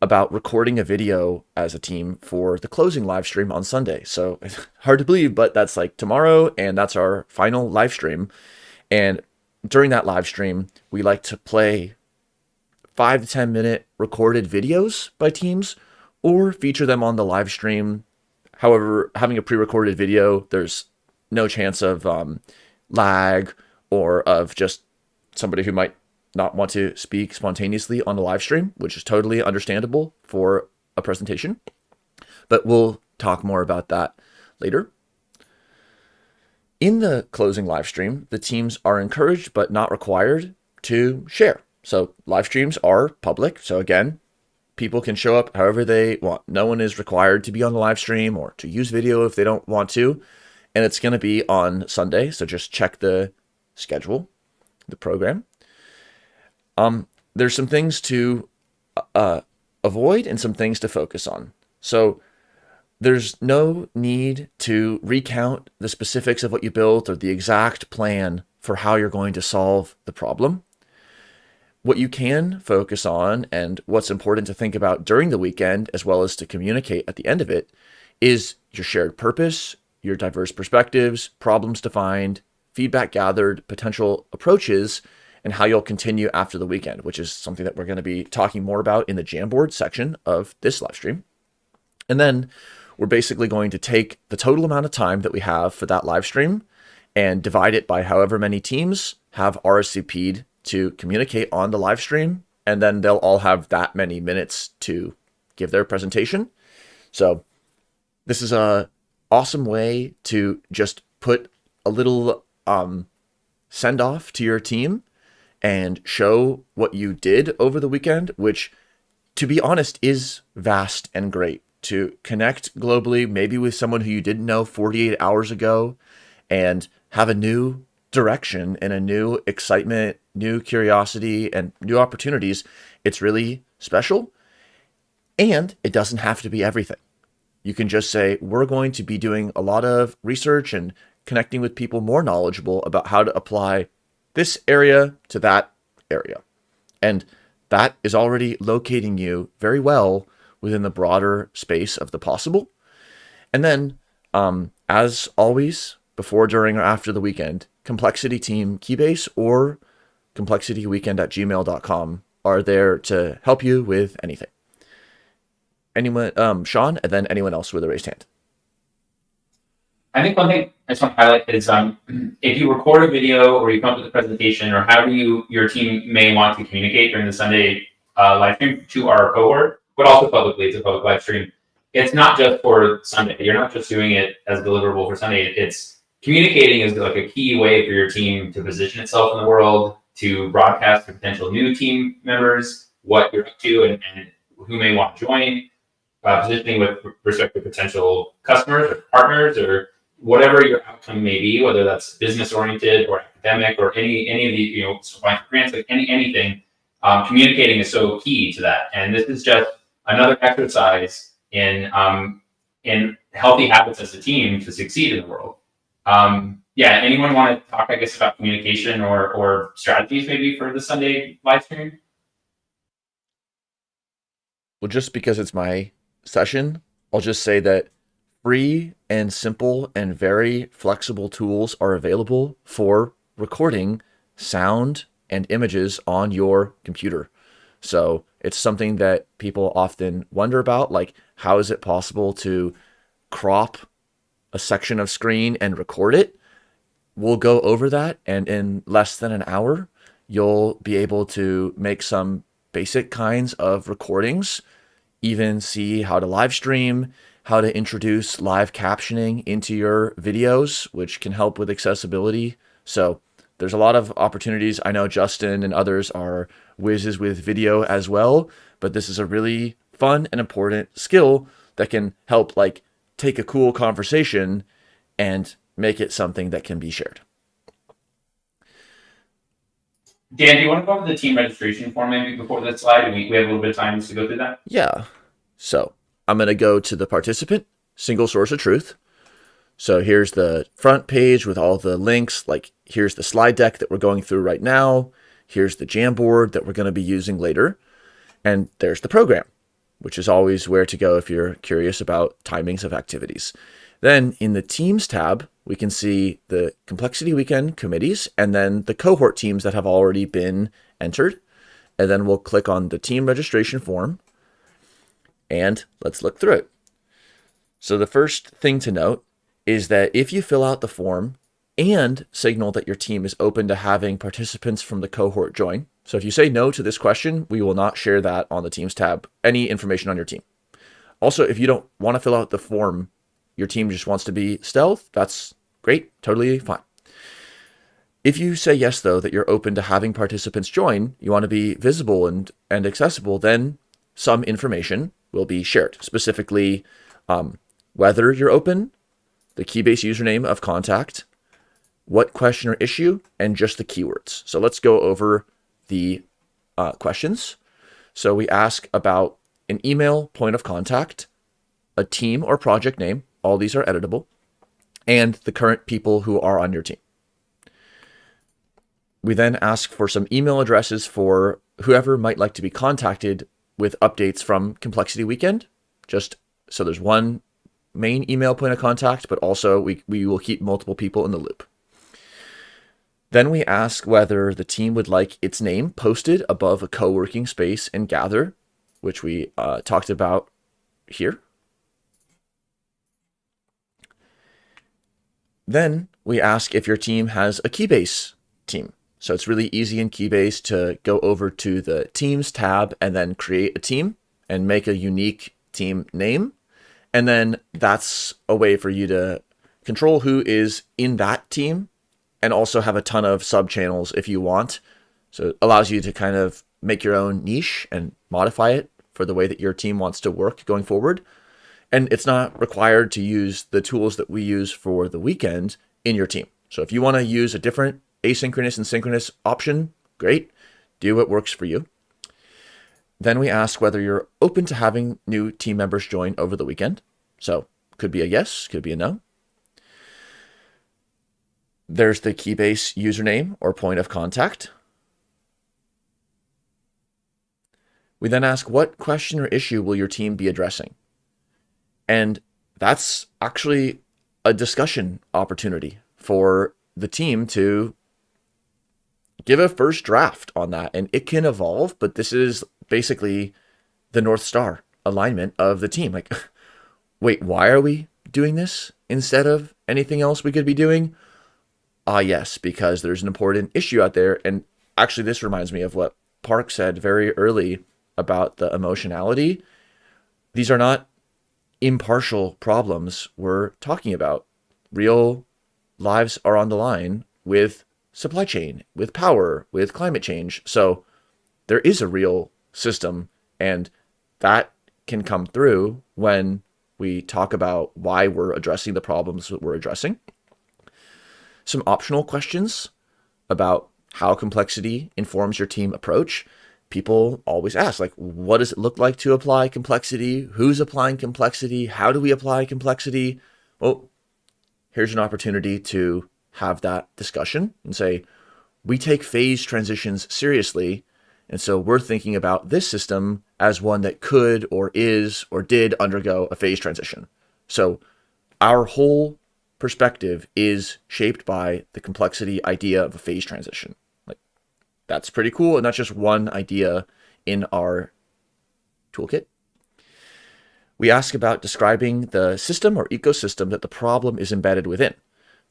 about recording a video as a team for the closing live stream on Sunday. So it's hard to believe, but that's like tomorrow, and that's our final live stream. And during that live stream, we like to play 5 to 10 minute recorded videos by teams, or feature them on the live stream. However, having a pre-recorded video, there's no chance of lag or of just somebody who might not want to speak spontaneously on a live stream, which is totally understandable for a presentation. But we'll talk more about that later. In the closing live stream, the teams are encouraged but not required to share. So live streams are public. So again, people can show up however they want. No one is required to be on the live stream or to use video if they don't want to. And it's going to be on Sunday. So just check the schedule, the program. There's some things to avoid and some things to focus on. So there's no need to recount the specifics of what you built or the exact plan for how you're going to solve the problem. What you can focus on and what's important to think about during the weekend, as well as to communicate at the end of it, is your shared purpose, your diverse perspectives, problems defined, feedback gathered, potential approaches, and how you'll continue after the weekend, which is something that we're going to be talking more about in the Jamboard section of this live stream. And then we're basically going to take the total amount of time that we have for that live stream and divide it by however many teams have RSVP'd to communicate on the live stream, and then they'll all have that many minutes to give their presentation. So this is a awesome way to just put a little send off to your team and show what you did over the weekend, which, to be honest, is vast and great. To connect globally, maybe with someone who you didn't know 48 hours ago, and have a new direction and a new excitement, new curiosity, and new opportunities. It's really special. And it doesn't have to be everything. You can just say, we're going to be doing a lot of research and connecting with people more knowledgeable about how to apply this area to that area. And that is already locating you very well within the broader space of the possible. And then, as always, before, during, or after the weekend, Complexity Team Keybase or complexityweekend@gmail.com are there to help you with anything. Anyone, Sean, and then anyone else with a raised hand. I think one thing I just want to highlight is if you record a video or you come up with a presentation or however your team may want to communicate during the Sunday live stream to our cohort, but also publicly, it's a public live stream. It's not just for Sunday. You're not just doing it as a deliverable for Sunday. It's communicating is like a key way for your team to position itself in the world, to broadcast to potential new team members what you're up to and who may want to join, positioning with respect to potential customers or partners or whatever your outcome may be, whether that's business oriented or academic or any of the supplying grants, like anything. Communicating is so key to that, and this is just another exercise in healthy habits as a team to succeed in the world. Yeah, anyone want to talk, I guess, about communication or strategies maybe for the Sunday live stream? Well, just because it's my session, I'll just say that free and simple and very flexible tools are available for recording sound and images on your computer. So it's something that people often wonder about, like how is it possible to crop a section of screen and record it? We'll go over that, and in less than an hour, you'll be able to make some basic kinds of recordings, even see how to live stream, how to introduce live captioning into your videos, which can help with accessibility. So there's a lot of opportunities. I know Justin and others are whizzes with video as well, but this is a really fun and important skill that can help like take a cool conversation and make it something that can be shared. Dan, do you want to go over the team registration form maybe before the slide? We have a little bit of time to go through that. Yeah. So I'm going to go to the participant single source of truth. So here's the front page with all the links. Like here's the slide deck that we're going through right now. Here's the Jamboard that we're going to be using later. And there's the program, which is always where to go if you're curious about timings of activities. Then in the Teams tab, we can see the Complexity Weekend committees and then the cohort teams that have already been entered. And then we'll click on the team registration form and let's look through it. So the first thing to note is that if you fill out the form and signal that your team is open to having participants from the cohort join, so if you say no to this question, we will not share that on the Teams tab, any information on your team. Also, if you don't want to fill out the form, your team just wants to be stealth, that's great, totally fine. If you say yes, though, that you're open to having participants join, you want to be visible and accessible, then some information will be shared, specifically whether you're open, the Keybase username of contact, what question or issue, and just the keywords. So let's go over the questions. So we ask about an email point of contact, a team or project name, all these are editable, and the current people who are on your team. We then ask for some email addresses for whoever might like to be contacted with updates from Complexity Weekend. Just so there's one main email point of contact, but also we will keep multiple people in the loop. Then we ask whether the team would like its name posted above a co-working space in Gather, which we talked about here. Then we ask if your team has a Keybase team. So it's really easy in Keybase to go over to the Teams tab and then create a team and make a unique team name. And then that's a way for you to control who is in that team and also have a ton of sub channels if you want. So it allows you to kind of make your own niche and modify it for the way that your team wants to work going forward. And it's not required to use the tools that we use for the weekend in your team. So if you want to use a different asynchronous and synchronous option, great. Do what works for you. Then we ask whether you're open to having new team members join over the weekend. So could be a yes, could be a no. There's the Keybase username or point of contact. We then ask what question or issue will your team be addressing? And that's actually a discussion opportunity for the team to give a first draft on that. And it can evolve, but this is basically the North Star alignment of the team. Like, wait, why are we doing this instead of anything else we could be doing? Yes, because there's an important issue out there. And actually, this reminds me of what Park said very early about the emotionality. These are not impartial problems we're talking about. Real lives are on the line with supply chain, with power, with climate change. So there is a real system, and that can come through when we talk about why we're addressing the problems that we're addressing. Some optional questions about how complexity informs your team approach. People always ask, like, what does it look like to apply complexity? Who's applying complexity? How do we apply complexity? Well, here's an opportunity to have that discussion and say, we take phase transitions seriously. And so we're thinking about this system as one that could or is or did undergo a phase transition. So our whole perspective is shaped by the complexity idea of a phase transition. Like, that's pretty cool. And that's just one idea in our toolkit. We ask about describing the system or ecosystem that the problem is embedded within.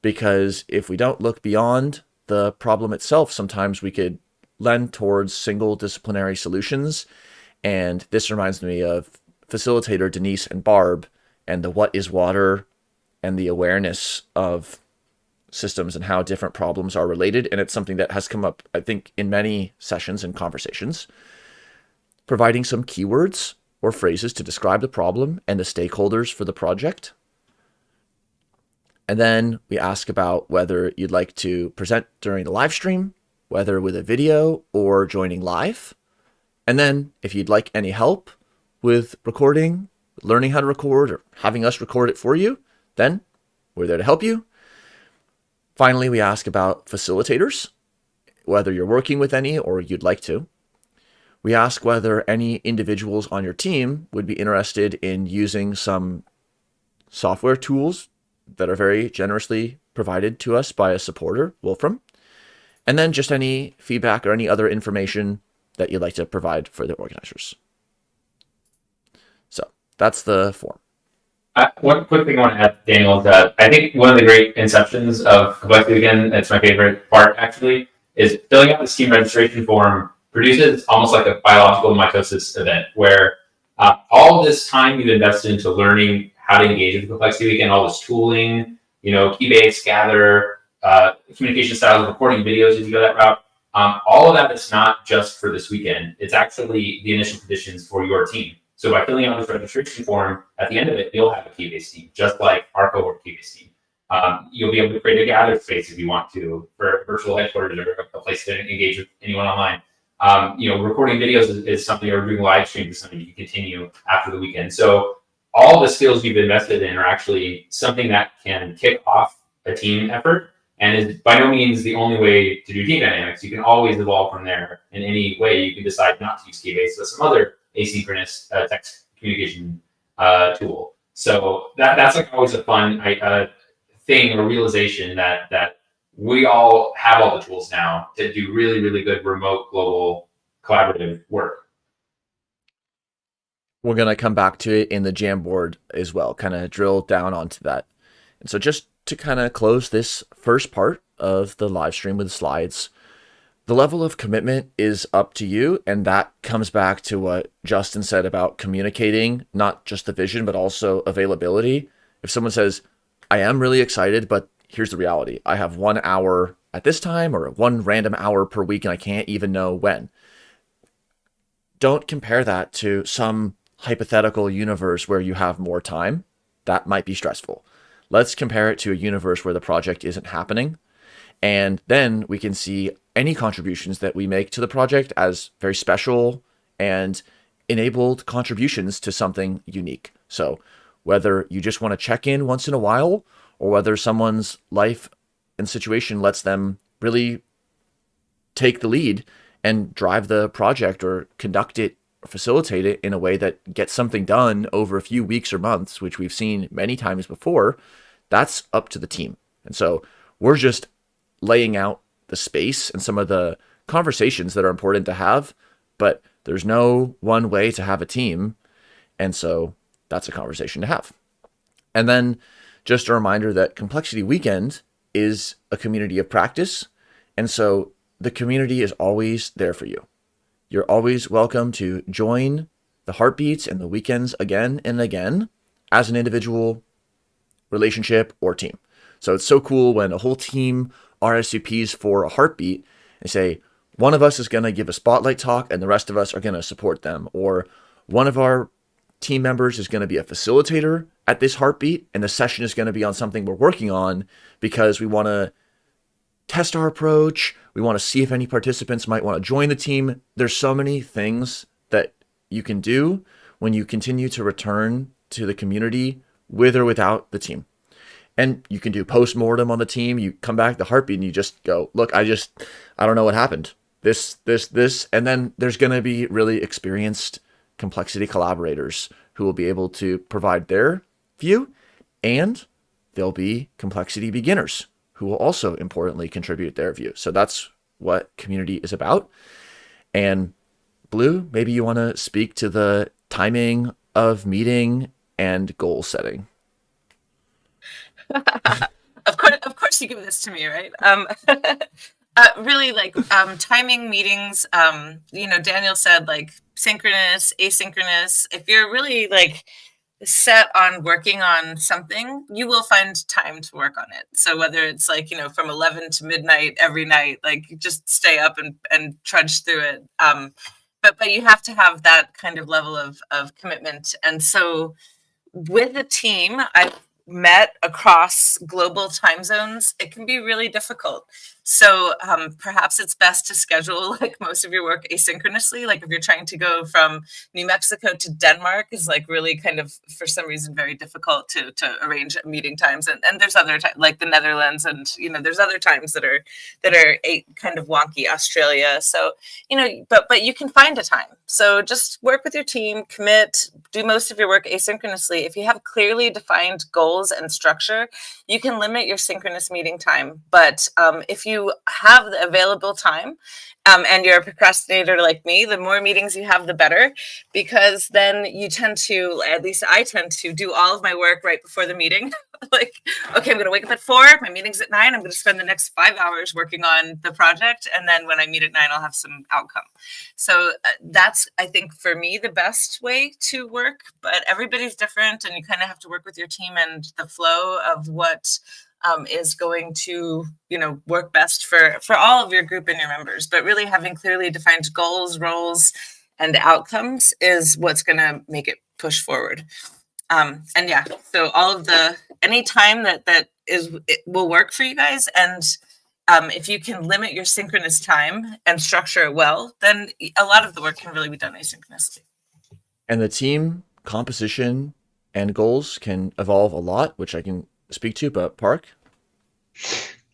Because if we don't look beyond the problem itself, sometimes we could lend towards single disciplinary solutions. And this reminds me of facilitator Denise and Barb and the what is water and the awareness of systems and how different problems are related. And it's something that has come up, I think, in many sessions and conversations. Providing some keywords or phrases to describe the problem and the stakeholders for the project. And then we ask about whether you'd like to present during the live stream, whether with a video or joining live. And then if you'd like any help with recording, learning how to record, or having us record it for you, then we're there to help you. Finally, we ask about facilitators, whether you're working with any or you'd like to. We ask whether any individuals on your team would be interested in using some software tools that are very generously provided to us by a supporter, Wolfram. And then just any feedback or any other information that you'd like to provide for the organizers. So that's the form. One quick thing I want to add, Daniel, is that I think one of the great inceptions of Complexity Weekend, it's my favorite part actually, is filling out this team registration form produces almost like a biological mitosis event where all this time you've invested into learning how to engage with Complexity Weekend, all this tooling, Keybase, Gather, communication styles, recording videos if you go that route. All of that is not just for this weekend. It's actually the initial conditions for your team. So by filling out this registration form, at the end of it, you'll have a Keybase team, just like our cohort Keybase team. You'll be able to create a Gather space if you want to for virtual headquarters or a place to engage with anyone online. Recording videos is something, or doing live streams is something you can continue after the weekend. So all the skills you've invested in are actually something that can kick off a team effort, and is by no means the only way to do team dynamics. You can always evolve from there in any way. You can decide not to use Keybase, but some other asynchronous text communication tool. So that's like always a fun thing or realization that we all have all the tools now to do really, really good remote global collaborative work. We're going to come back to it in the Jamboard as well, kind of drill down onto that. And so just to kind of close this first part of the live stream with the slides, the level of commitment is up to you. And that comes back to what Justin said about communicating, not just the vision, but also availability. If someone says, I am really excited, but here's the reality. I have 1 hour at this time or 1 random hour per week, and I can't even know when. Don't compare that to some hypothetical universe where you have more time. That might be stressful. Let's compare it to a universe where the project isn't happening. And then we can see any contributions that we make to the project as very special and enabled contributions to something unique. So whether you just want to check in once in a while, or whether someone's life and situation lets them really take the lead and drive the project or conduct it or facilitate it in a way that gets something done over a few weeks or months, which we've seen many times before, that's up to the team. And so we're just laying out the space and some of the conversations that are important to have, but there's no one way to have a team. And so that's a conversation to have. And then just a reminder that Complexity Weekend is a community of practice. And so the community is always there for you. You're always welcome to join the heartbeats and the weekends again and again as an individual, relationship, or team. So it's so cool when a whole team RSVPs for a heartbeat and say, one of us is going to give a spotlight talk and the rest of us are going to support them. Or one of our team members is going to be a facilitator at this heartbeat, and the session is going to be on something we're working on because we want to test our approach. We want to see if any participants might want to join the team. There's so many things that you can do when you continue to return to the community with or without the team. And you can do post-mortem on the team. You come back the heartbeat and you just go, look, I don't know what happened. This. And then there's going to be really experienced complexity collaborators who will be able to provide their view, and there'll be complexity beginners who will also importantly contribute their view. So that's what community is about. And Blue, maybe you want to speak to the timing of meeting and goal setting. Of course you give this to me, right? Really, like, timing meetings, Daniel said, like, synchronous, asynchronous. If you're really like set on working on something, you will find time to work on it. So whether it's like, from 11 to midnight every night, like, just stay up and trudge through it. But you have to have that kind of level of commitment. And so with a team, I've met across global time zones, it can be really difficult. So perhaps it's best to schedule like most of your work asynchronously. Like if you're trying to go from New Mexico to Denmark is like really kind of, for some reason, very difficult to arrange meeting times. And there's other times like the Netherlands, and there's other times that are kind of wonky, Australia. So but you can find a time. So just work with your team, commit, do most of your work asynchronously. If you have clearly defined goals and structure, you can limit your synchronous meeting time. But if you have the available time and you're a procrastinator like me, the more meetings you have, the better, because then you tend to, at least I tend to, do all of my work right before the meeting. Like, okay, I'm going to wake up at 4, my meeting's at 9, I'm going to spend the next 5 hours working on the project, and then when I meet at 9, I'll have some outcome. So that's, I think, for me, the best way to work, but everybody's different, and you kind of have to work with your team and the flow of what is going to, work best for all of your group and your members. But really having clearly defined goals, roles, and outcomes is what's going to make it push forward. And yeah, so all of any time that it will work for you guys. And if you can limit your synchronous time and structure it well, then a lot of the work can really be done asynchronously. And the team composition and goals can evolve a lot, which I can speak to, but Park?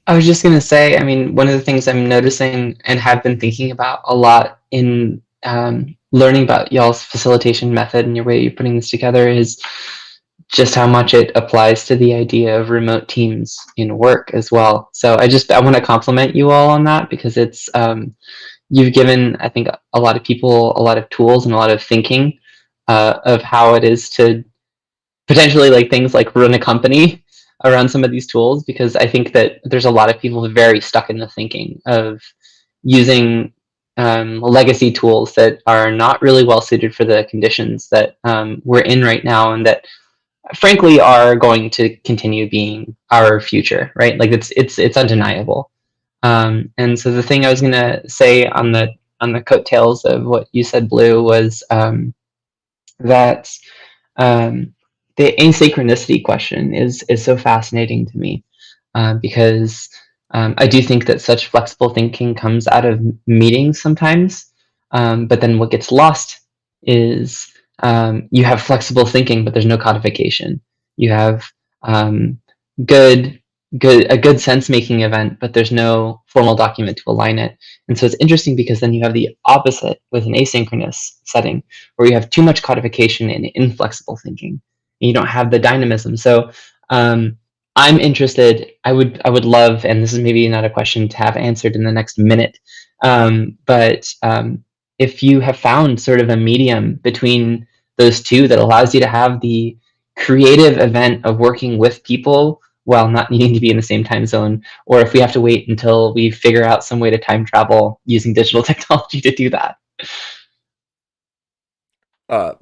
I was just going to say, I mean, one of the things I'm noticing and have been thinking about a lot in learning about y'all's facilitation method and your way you're putting this together is just how much it applies to the idea of remote teams in work as well. So I want to compliment you all on that, because it's you've given, I think, a lot of people a lot of tools and a lot of thinking of how it is to potentially like things like run a company around some of these tools, because I think that there's a lot of people very stuck in the thinking of using legacy tools that are not really well suited for the conditions that we're in right now, and that frankly are going to continue being our future, right? Like it's undeniable. And so the thing I was gonna say on the coattails of what you said, Blue, was that the asynchronicity question is so fascinating to me, because I do think that such flexible thinking comes out of meetings sometimes, but then what gets lost is you have flexible thinking, but there's no codification. You have a good sense making event, but there's no formal document to align it. And so it's interesting because then you have the opposite with an asynchronous setting, where you have too much codification and inflexible thinking. You don't have the dynamism. So I'm interested. I would love, and this is maybe not a question to have answered in the next minute, but if you have found sort of a medium between those two that allows you to have the creative event of working with people while not needing to be in the same time zone, or if we have to wait until we figure out some way to time travel using digital technology to do that.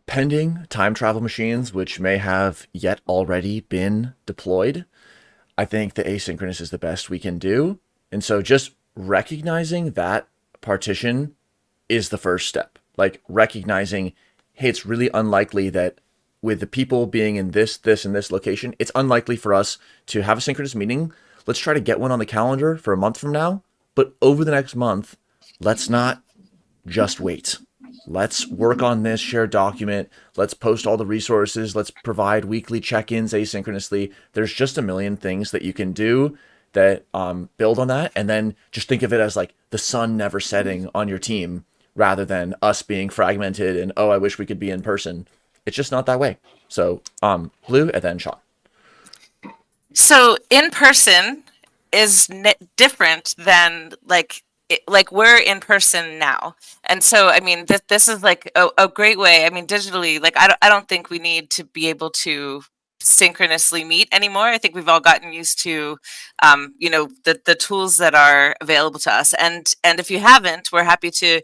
Pending time travel machines, which may have yet already been deployed, I think the asynchronous is the best we can do. And so just recognizing that partition is the first step. Like recognizing, hey, it's really unlikely that with the people being in this, and this location, it's unlikely for us to have a synchronous meeting. Let's try to get one on the calendar for a month from now. But over the next month, let's not just wait. let's work on this shared document. Let's post all the resources. Let's provide weekly check-ins asynchronously. There's just a million things that you can do that build on that. And then just think of it as like the sun never setting on your team rather than us being fragmented and, oh, I wish we could be in person. It's just not that way. So Blue and then Sean. So in person is different than like we're in person now. And so, I mean, this is like a great way. I mean, digitally, like I don't think we need to be able to synchronously meet anymore. I think we've all gotten used to, the tools that are available to us. And if you haven't, we're happy to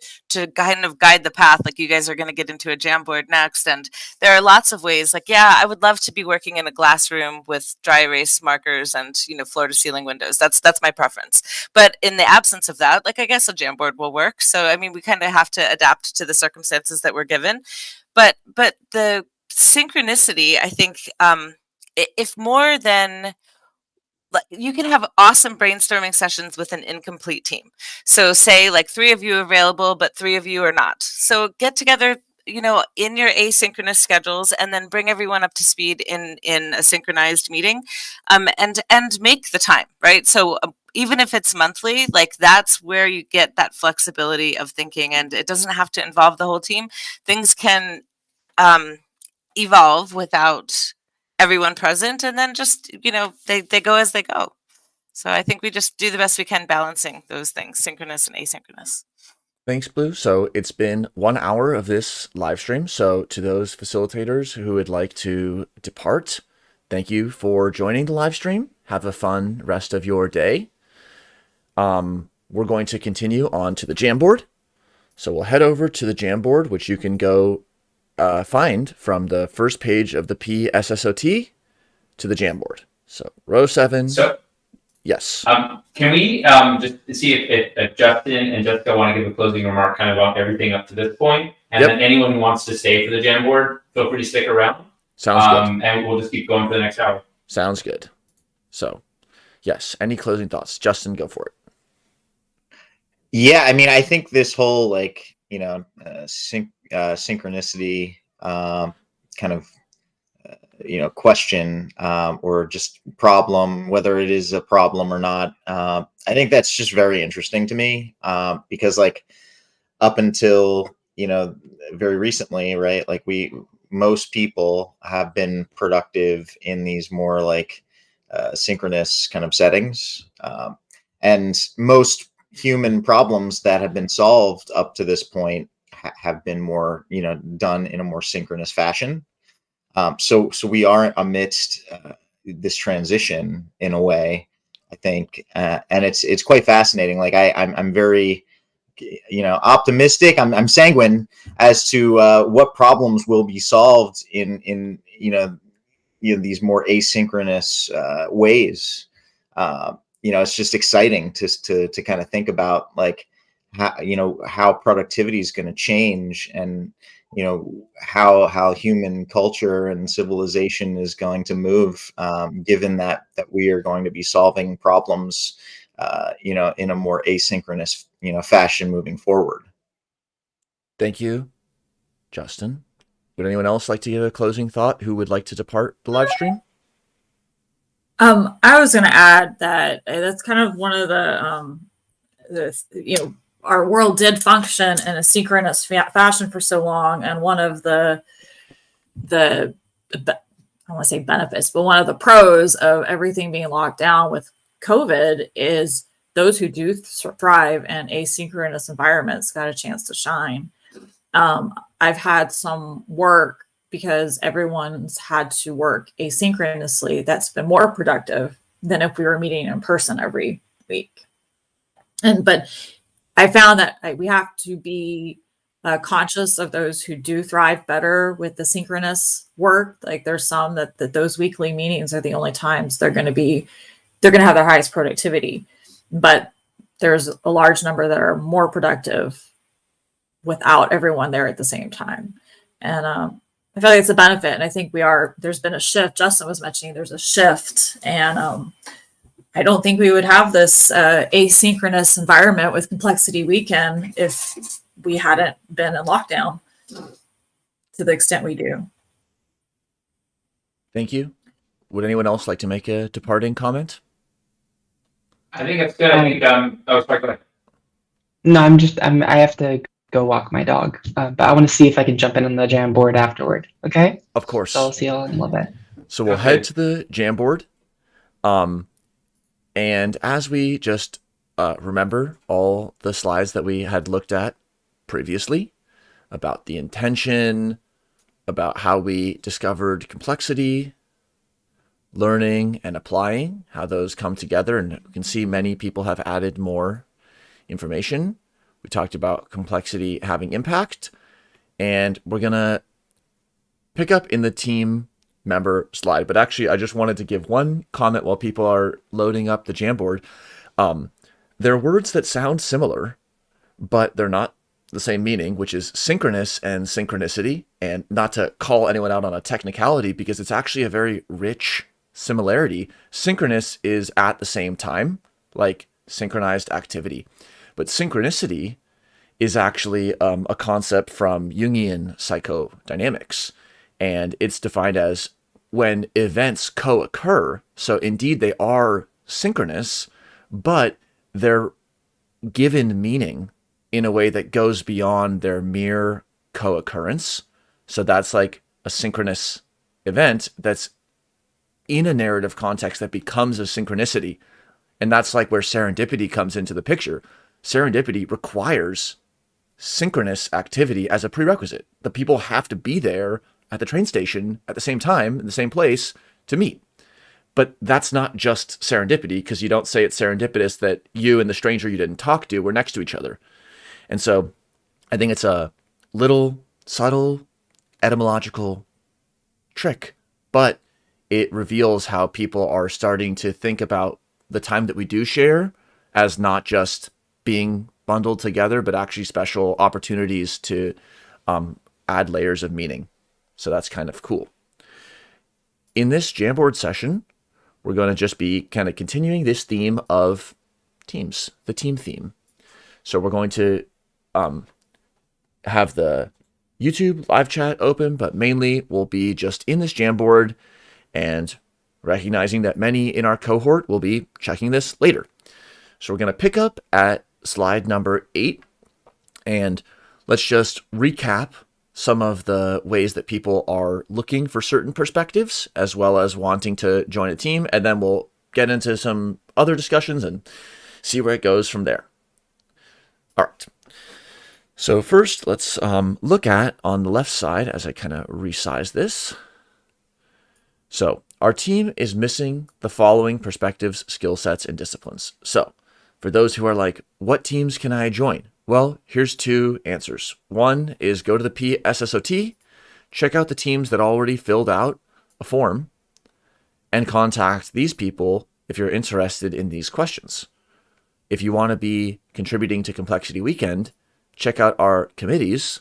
kind of guide the path. Like you guys are going to get into a Jamboard next, and there are lots of ways. Like, yeah, I would love to be working in a glass room with dry erase markers and floor to ceiling windows. That's my preference. But in the absence of that, like I guess a Jamboard will work. So I mean, we kind of have to adapt to the circumstances that we're given. But the synchronicity, I think, if more than you can have awesome brainstorming sessions with an incomplete team. So say like 3 of you are available, but 3 of you are not. So get together, in your asynchronous schedules, and then bring everyone up to speed in a synchronized meeting, and make the time, right? So even if it's monthly, like that's where you get that flexibility of thinking, and it doesn't have to involve the whole team. Things can evolve without everyone present, and then just they go as they go. So I think we just do the best we can balancing those things, synchronous and asynchronous. Thanks, Blue. So it's been 1 hour of this live stream. So to those facilitators who would like to depart, thank you for joining the live stream. Have a fun rest of your day. We're going to continue on to the Jamboard. So we'll head over to the Jamboard, which you can go find from the first page of the PSSOT to the Jamboard. So row 7. So, yes. Can we just see if Justin and Jessica want to give a closing remark kind of on everything up to this point? And then anyone who wants to stay for the Jamboard, feel free to stick around. Sounds good. And we'll just keep going for the next hour. Sounds good. So, yes. Any closing thoughts? Justin, go for it. Yeah, I mean, I think this whole synchronicity kind of question or just problem, whether it is a problem or not, I think that's just very interesting to me because like up until very recently, right, like most people have been productive in these more like synchronous kind of settings, and most human problems that have been solved up to this point have been more done in a more synchronous fashion. So we are amidst this transition in a way, I think, and it's quite fascinating. Like I'm very optimistic. I'm sanguine as to what problems will be solved in these more asynchronous ways. It's just exciting to kind of think about like how productivity is going to change, and how human culture and civilization is going to move, given that we are going to be solving problems in a more asynchronous fashion moving forward. Thank you, Justin. Would anyone else like to give a closing thought who would like to depart the live stream? I was going to add that that's kind of one of our world did function in a synchronous fashion for so long, and one of the I don't want to say benefits, but one of the pros of everything being locked down with COVID is those who do thrive in asynchronous environments got a chance to shine. I've had some work because everyone's had to work asynchronously that's been more productive than if we were meeting in person every week. But I found that we have to be conscious of those who do thrive better with the synchronous work. Like there's some that those weekly meetings are the only times they're going to have their highest productivity. But there's a large number that are more productive without everyone there at the same time. And I feel like it's a benefit. And I think there's been a shift. Justin was mentioning there's a shift. And I don't think we would have this asynchronous environment with Complexity Weekend if we hadn't been in lockdown to the extent we do. Thank you. Would anyone else like to make a departing comment? I think it's good. I think, sorry, go ahead. No, I have to go walk my dog, but I want to see if I can jump in on the Jamboard afterward. Okay? Of course. So I'll see y'all in a little bit. So we'll head to the Jamboard. And as we just remember all the slides that we had looked at previously about the intention, about how we discovered complexity, learning and applying, how those come together. And you can see many people have added more information. We talked about complexity having impact, and we're going to pick up in the team member slide. But actually, I just wanted to give one comment while people are loading up the Jamboard. There are words that sound similar, but they're not the same meaning, which is synchronous and synchronicity. And not to call anyone out on a technicality, because it's actually a very rich similarity. Synchronous is at the same time, like synchronized activity. But synchronicity is actually a concept from Jungian psychodynamics. And it's defined as when events co-occur. So indeed, they are synchronous, but they're given meaning in a way that goes beyond their mere co-occurrence. So that's like a synchronous event that's in a narrative context that becomes a synchronicity. And that's like where serendipity comes into the picture. Serendipity requires synchronous activity as a prerequisite. The people have to be there at the train station at the same time, in the same place, to meet. But that's not just serendipity, because you don't say it's serendipitous that you and the stranger you didn't talk to were next to each other. And so I think it's a little subtle etymological trick, but it reveals how people are starting to think about the time that we do share as not just being bundled together, but actually special opportunities to add layers of meaning. So that's kind of cool. In this Jamboard session, we're going to just be kind of continuing this theme of teams, the team theme. So we're going to have the YouTube live chat open, but mainly we'll be just in this Jamboard and recognizing that many in our cohort will be checking this later. So we're going to pick up at slide number 8, and let's just recap some of the ways that people are looking for certain perspectives, as well as wanting to join a team. And then we'll get into some other discussions and see where it goes from there. All right. So first, let's look at on the left side as I kind of resize this. So our team is missing the following perspectives, skill sets, and disciplines. So for those who are like, what teams can I join? Well, here's 2 answers. One is go to the PSSOT, check out the teams that already filled out a form, and contact these people if you're interested in these questions. If you want to be contributing to Complexity Weekend, check out our committees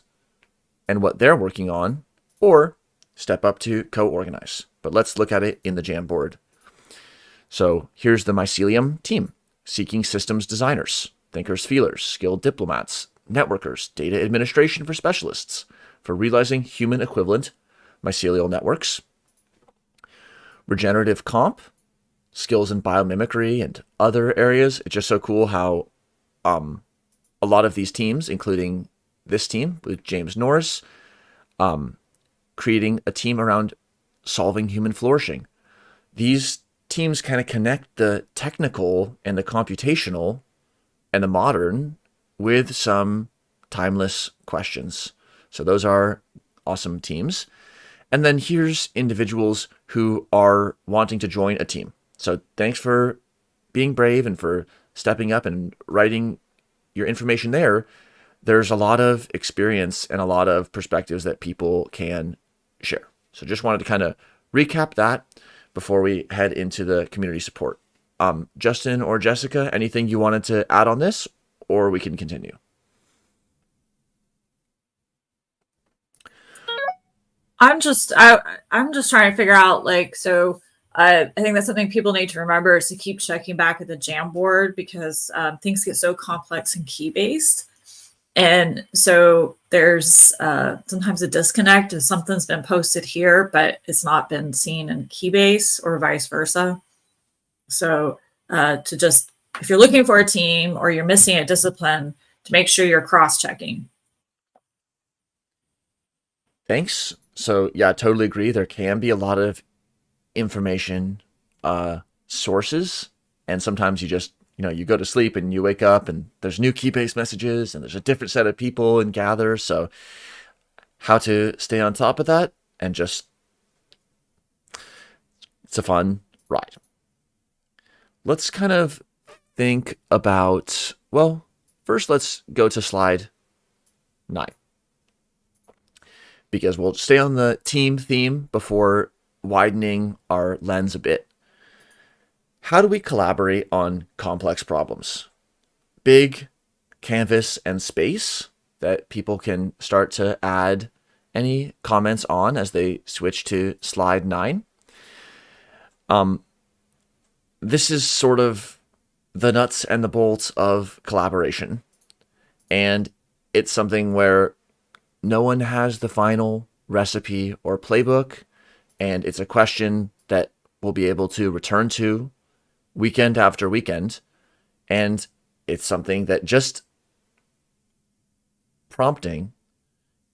and what they're working on, or step up to co-organize. But let's look at it in the Jamboard. So here's the mycelium team: seeking systems designers, thinkers, feelers, skilled diplomats, networkers, data administration for specialists, for realizing human equivalent mycelial networks, regenerative comp, skills in biomimicry and other areas. It's just so cool how a lot of these teams, including this team with James Norris, creating a team around solving human flourishing. These teams kind of connect the technical and the computational and the modern with some timeless questions. So those are awesome teams. And then here's individuals who are wanting to join a team. So thanks for being brave and for stepping up and writing your information there. There's a lot of experience and a lot of perspectives that people can share. So just wanted to kind of recap that before we head into the community support. Justin or Jessica, anything you wanted to add on this, or we can continue? I'm just trying to figure out, like, so I think that's something people need to remember, is to keep checking back at the Jamboard, because things get so complex and key based. And so there's sometimes a disconnect if something's been posted here, but it's not been seen in Keybase or vice versa. So to just, if you're looking for a team or you're missing a discipline, to make sure you're cross-checking. Thanks. So yeah, totally agree. There can be a lot of information sources, and sometimes you just, you go to sleep and you wake up and there's new Keybase messages and there's a different set of people in Gather. So how to stay on top of that, and just, it's a fun ride. Let's kind of think about, well, first let's go to slide 9, because we'll stay on the team theme before widening our lens a bit. How do we collaborate on complex problems? Big canvas and space that people can start to add any comments on as they switch to slide 9. This is sort of the nuts and the bolts of collaboration. And it's something where no one has the final recipe or playbook. And it's a question that we'll be able to return to weekend after weekend. And it's something that just prompting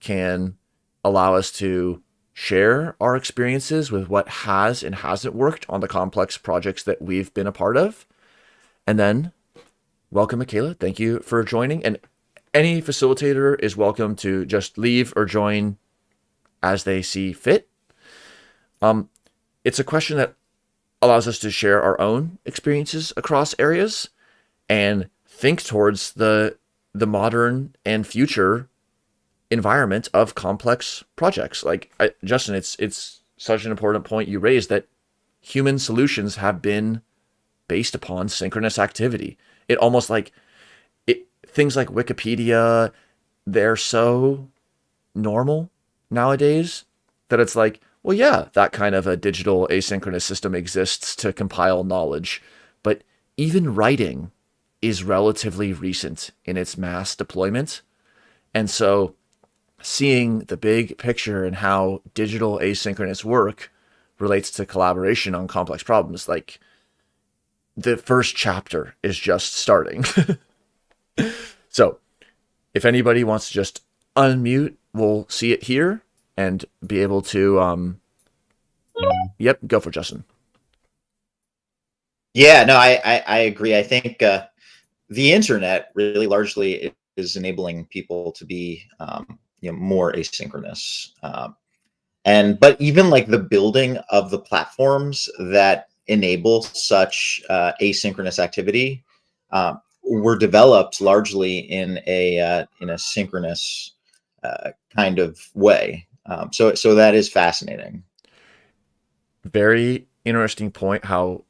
can allow us to share our experiences with what has and hasn't worked on the complex projects that we've been a part of. And then, welcome, Michaela. Thank you for joining. And any facilitator is welcome to just leave or join as they see fit. It's a question that allows us to share our own experiences across areas and think towards the modern and future environment of complex projects. Like Justin, it's such an important point you raised, that human solutions have been based upon synchronous activity. It almost like things like Wikipedia, they're so normal nowadays that it's like, well, yeah, that kind of a digital asynchronous system exists to compile knowledge. But even writing is relatively recent in its mass deployment. And so seeing the big picture and how digital asynchronous work relates to collaboration on complex problems, like the first chapter is just starting. So if anybody wants to just unmute, we'll see it here and be able to, yep, go for Justin. Yeah, no, I agree. I think the internet really largely is enabling people to be more asynchronous. But even like the building of the platforms that enable such asynchronous activity were developed largely in a synchronous kind of way. So that is fascinating. Very interesting point, how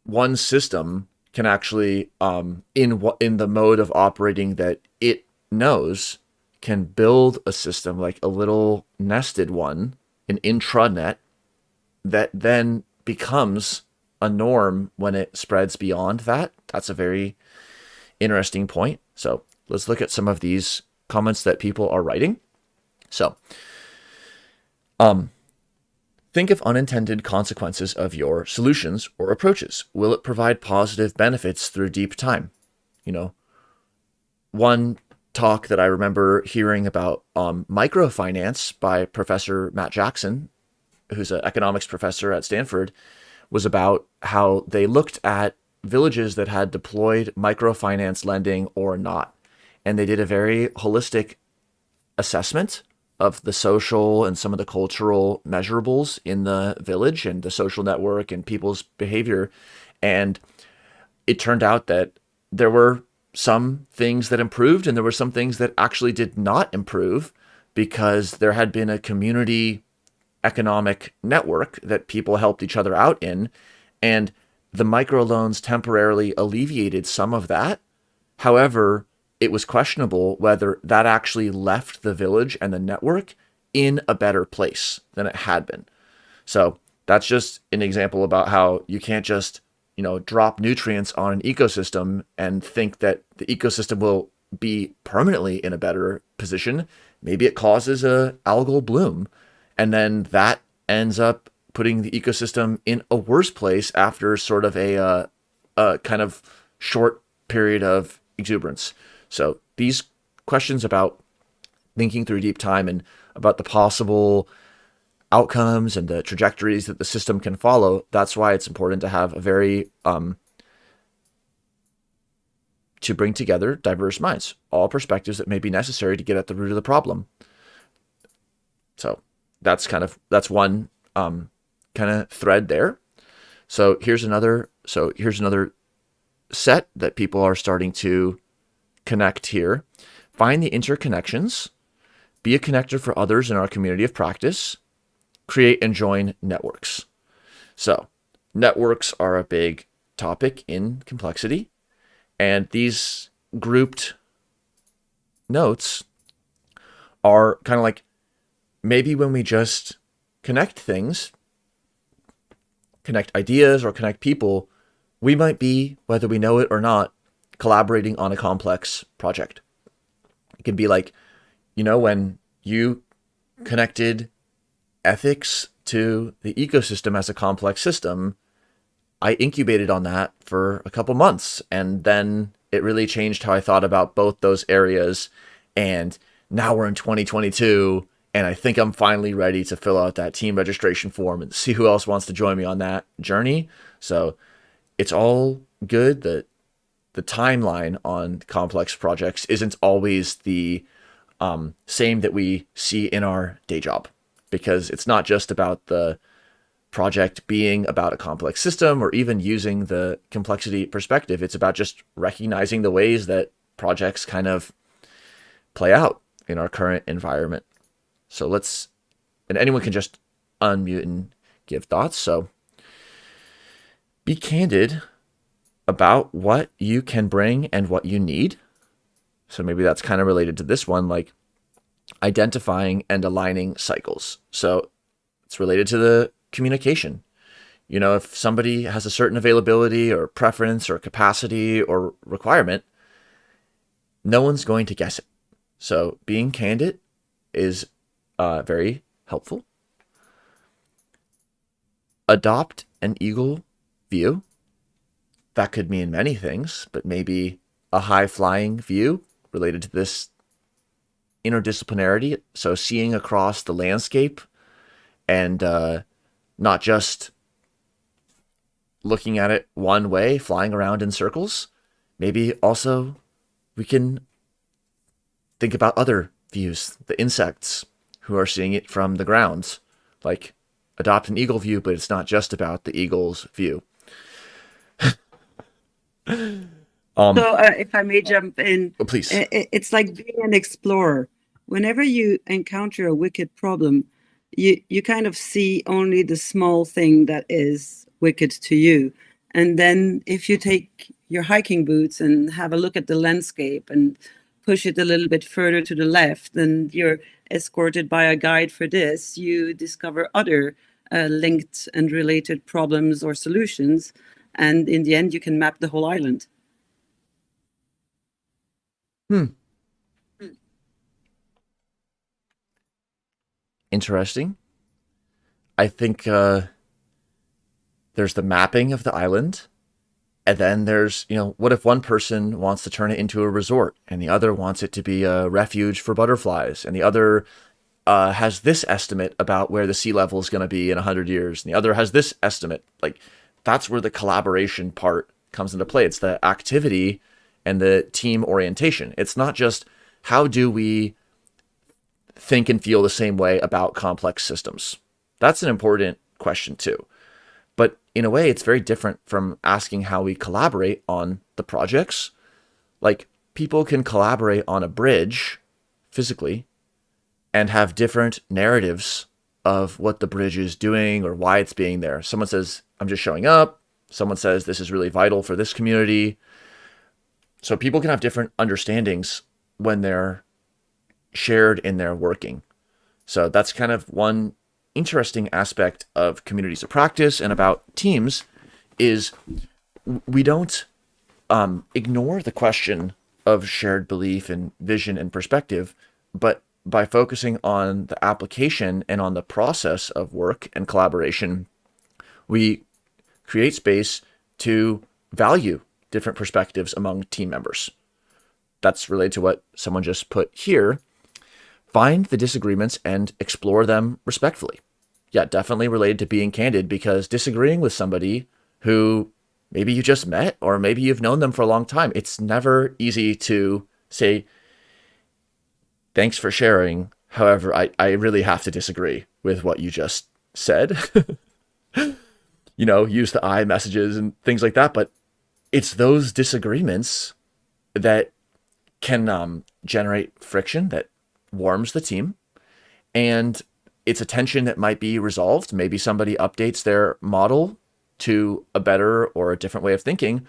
one system can actually, in the mode of operating that it knows, can build a system like a little nested one, an intranet, that then becomes a norm when it spreads beyond that. That's a very interesting point. So let's look at some of these comments that people are writing. So, think of unintended consequences of your solutions or approaches. Will it provide positive benefits through deep time? One talk that I remember hearing about microfinance by Professor Matt Jackson, who's an economics professor at Stanford, was about how they looked at villages that had deployed microfinance lending or not. And they did a very holistic assessment of the social and some of the cultural measurables in the village and the social network and people's behavior. And it turned out that there were some things that improved and there were some things that actually did not improve, because there had been a community economic network that people helped each other out in. And the microloans temporarily alleviated some of that. However, it was questionable whether that actually left the village and the network in a better place than it had been. So that's just an example about how you can't just, drop nutrients on an ecosystem and think that the ecosystem will be permanently in a better position. Maybe it causes a algal bloom, and then that ends up putting the ecosystem in a worse place after sort of a kind of short period of exuberance. So these questions about thinking through deep time and about the possible outcomes and the trajectories that the system can follow, that's why it's important to have a very to bring together diverse minds, all perspectives that may be necessary to get at the root of the problem. So that's one kind of thread there. So here's another set that people are starting to connect here. Find the interconnections, be a connector for others in our community of practice, create and join networks. So networks are a big topic in complexity, and these grouped notes are kind of like maybe when we just connect things, connect ideas or connect people, we might be, whether we know it or not, collaborating on a complex project. It can be like, when you connected ethics to the ecosystem as a complex system, I incubated on that for a couple months, and then it really changed how I thought about both those areas. And now we're in 2022, and I think I'm finally ready to fill out that team registration form and see who else wants to join me on that journey. So it's all good that the timeline on complex projects isn't always the same that we see in our day job, because it's not just about the project being about a complex system or even using the complexity perspective. It's about just recognizing the ways that projects kind of play out in our current environment. So and anyone can just unmute and give thoughts. So be candid about what you can bring and what you need. So maybe that's kind of related to this one, like identifying and aligning cycles. So it's related to the communication. If somebody has a certain availability or preference or capacity or requirement, no one's going to guess it. So being candid is very helpful. Adopt an eagle view. That could mean many things, but maybe a high-flying view related to this interdisciplinarity. So seeing across the landscape and not just looking at it one way, flying around in circles. Maybe also we can think about other views, the insects who are seeing it from the ground, like adopt an eagle view, but it's not just about the eagle's view. If I may jump in, Please. It's like being an explorer. Whenever you encounter a wicked problem, you kind of see only the small thing that is wicked to you. And then if you take your hiking boots and have a look at the landscape and push it a little bit further to the left, and you're escorted by a guide for this, you discover other linked and related problems or solutions. And in the end, you can map the whole island. Interesting. I think there's the mapping of the island, and then there's, what if one person wants to turn it into a resort and the other wants it to be a refuge for butterflies, and the other has this estimate about where the sea level is going to be in 100 years, and the other has this estimate. Like, that's where the collaboration part comes into play. It's the activity and the team orientation. It's not just how do we think and feel the same way about complex systems. That's an important question too. But in a way, it's very different from asking how we collaborate on the projects. Like, people can collaborate on a bridge physically and have different narratives of what the bridge is doing or why it's being there. Someone says, I'm just showing up. Someone says, this is really vital for this community. So people can have different understandings when they're shared in their working. So that's kind of one interesting aspect of communities of practice and about teams, is we don't ignore the question of shared belief and vision and perspective, but by focusing on the application and on the process of work and collaboration, we create space to value different perspectives among team members. That's related to what someone just put here. Find the disagreements and explore them respectfully. Yeah, definitely related to being candid, because disagreeing with somebody who maybe you just met or maybe you've known them for a long time, it's never easy to say, thanks for sharing. However, I really have to disagree with what you just said. Use the I messages and things like that. But it's those disagreements that can generate friction that warms the team. And it's a tension that might be resolved. Maybe somebody updates their model to a better or a different way of thinking,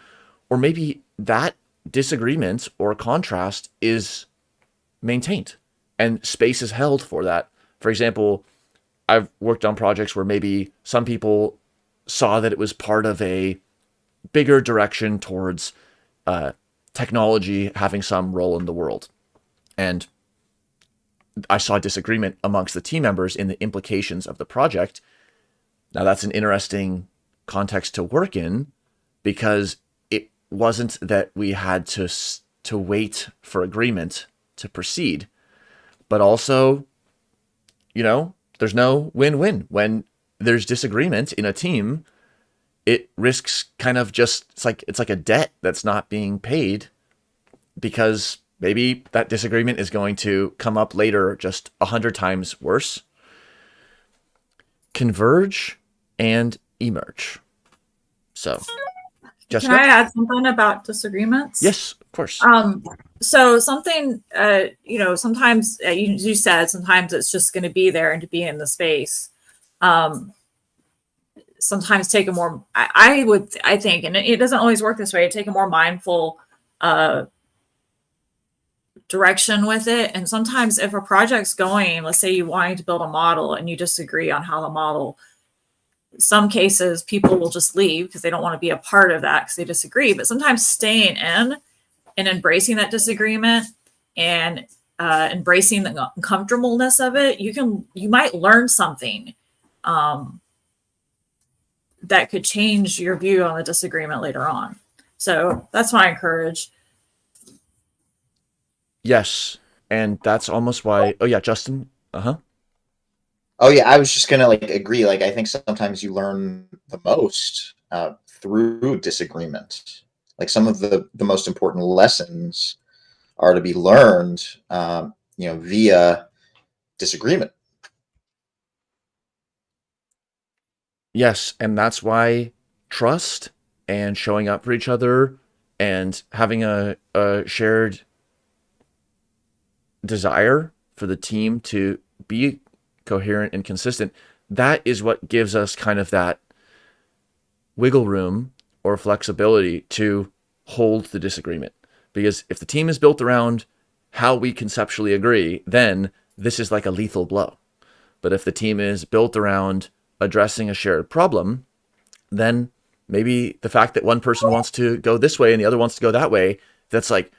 or maybe that disagreement or contrast is maintained and space is held for that. For example, I've worked on projects where maybe some people saw that it was part of a bigger direction towards technology having some role in the world. And I saw disagreement amongst the team members in the implications of the project. Now, that's an interesting context to work in, because it wasn't that we had to wait for agreement to proceed, but also, there's no win-win. When there's disagreement in a team, it risks kind of just, it's like a debt that's not being paid, because maybe that disagreement is going to come up later just 100 times worse. Converge and emerge. So, Jessica? Can I add something about disagreements? Yes, of course. So something, sometimes you said, sometimes it's just going to be there and to be in the space. Sometimes take a more, I think, and it doesn't always work this way, take a more mindful direction with it. And sometimes if a project's going, let's say you wanting to build a model and you disagree on how the model, some cases people will just leave because they don't want to be a part of that because they disagree. But sometimes staying in and embracing that disagreement and embracing the uncomfortableness of it, you might learn something that could change your view on the disagreement later on. So that's what I encourage. Yes. And that's almost why, oh yeah, Justin. Oh yeah, I was just gonna agree. I think sometimes you learn the most through disagreement. Some of the most important lessons are to be learned, via disagreement. Yes, and that's why trust and showing up for each other and having a shared desire for the team to be coherent and consistent, that is what gives us kind of that wiggle room or flexibility to hold the disagreement. Because if the team is built around how we conceptually agree, then this is like a lethal blow. But if the team is built around addressing a shared problem, then maybe the fact that one person wants to go this way and the other wants to go that way, that's like,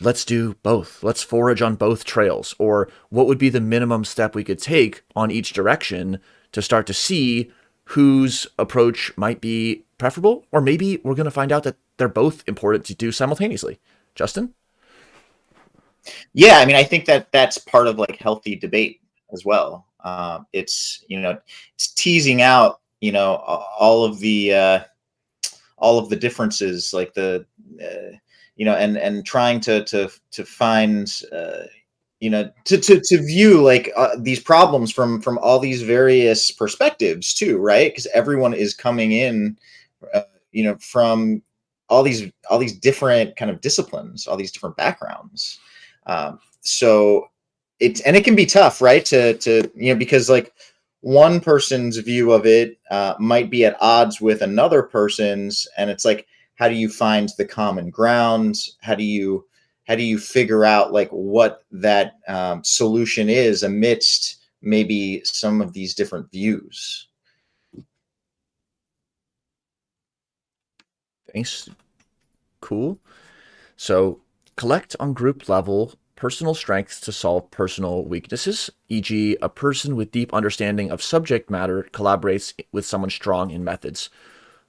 let's do both. Let's forage on both trails. Or what would be the minimum step we could take on each direction to start to see whose approach might be preferable? Or maybe we're going to find out that they're both important to do simultaneously. Justin? Yeah, I mean, I think that's part of healthy debate as well. It's it's teasing out all of the differences, and trying to find to view these problems from all these various perspectives too, right? Because everyone is coming in from all these different kind of disciplines, all these different backgrounds. So it can be tough, right? To because one person's view of it might be at odds with another person's, and it's how do you find the common ground? How do you figure out what that solution is amidst maybe some of these different views? Thanks. Cool. So collect on group level personal strengths to solve personal weaknesses, e.g., a person with deep understanding of subject matter collaborates with someone strong in methods.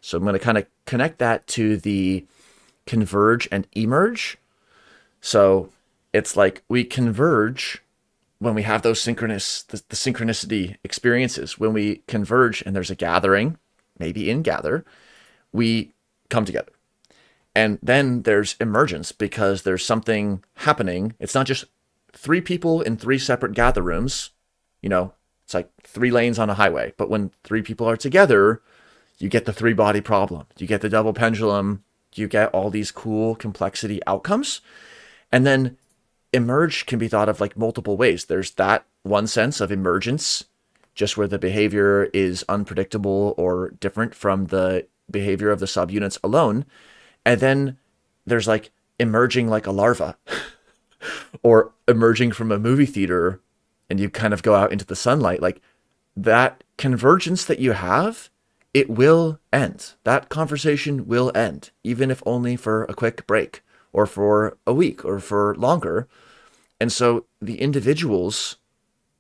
So I'm going to kind of connect that to the converge and emerge. So it's like we converge when we have those the synchronicity experiences. When we converge and there's a gathering, maybe in gather, we come together. And then there's emergence because there's something happening. It's not just 3 people in 3 separate gather rooms. You know, it's like 3 lanes on a highway. But when 3 people are together, you get the 3-body problem. You get the double pendulum. You get all these cool complexity outcomes. And then emerge can be thought of like multiple ways. There's that one sense of emergence, just where the behavior is unpredictable or different from the behavior of the subunits alone. And then there's like emerging like a larva or emerging from a movie theater and you kind of go out into the sunlight. Like that convergence that you have, it will end. That conversation will end, even if only for a quick break or for a week or for longer. And so the individuals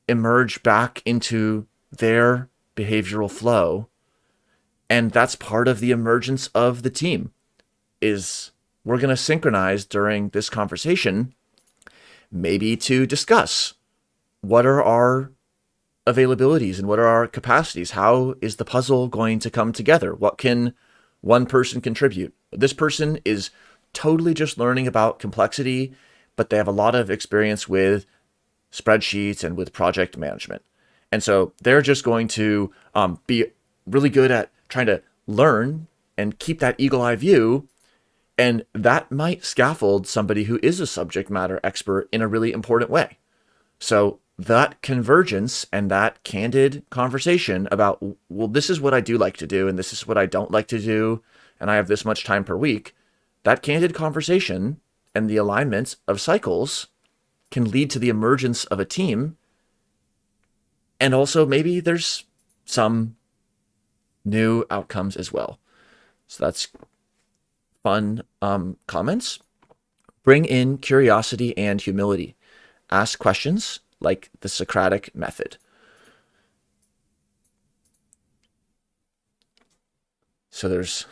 emerge back into their behavioral flow. And that's part of the emergence of the team. Is we're going to synchronize during this conversation, maybe to discuss what are our availabilities and what are our capacities? How is the puzzle going to come together? What can one person contribute? This person is totally just learning about complexity, but they have a lot of experience with spreadsheets and with project management. And so they're just going to be really good at trying to learn and keep that eagle eye view. And that might scaffold somebody who is a subject matter expert in a really important way. So that convergence and that candid conversation about, well, this is what I do like to do, and this is what I don't like to do, and I have this much time per week, that candid conversation and the alignment of cycles can lead to the emergence of a team. And also maybe there's some new outcomes as well. So that's fun comments. Bring in curiosity and humility. Ask questions like the Socratic method. So there's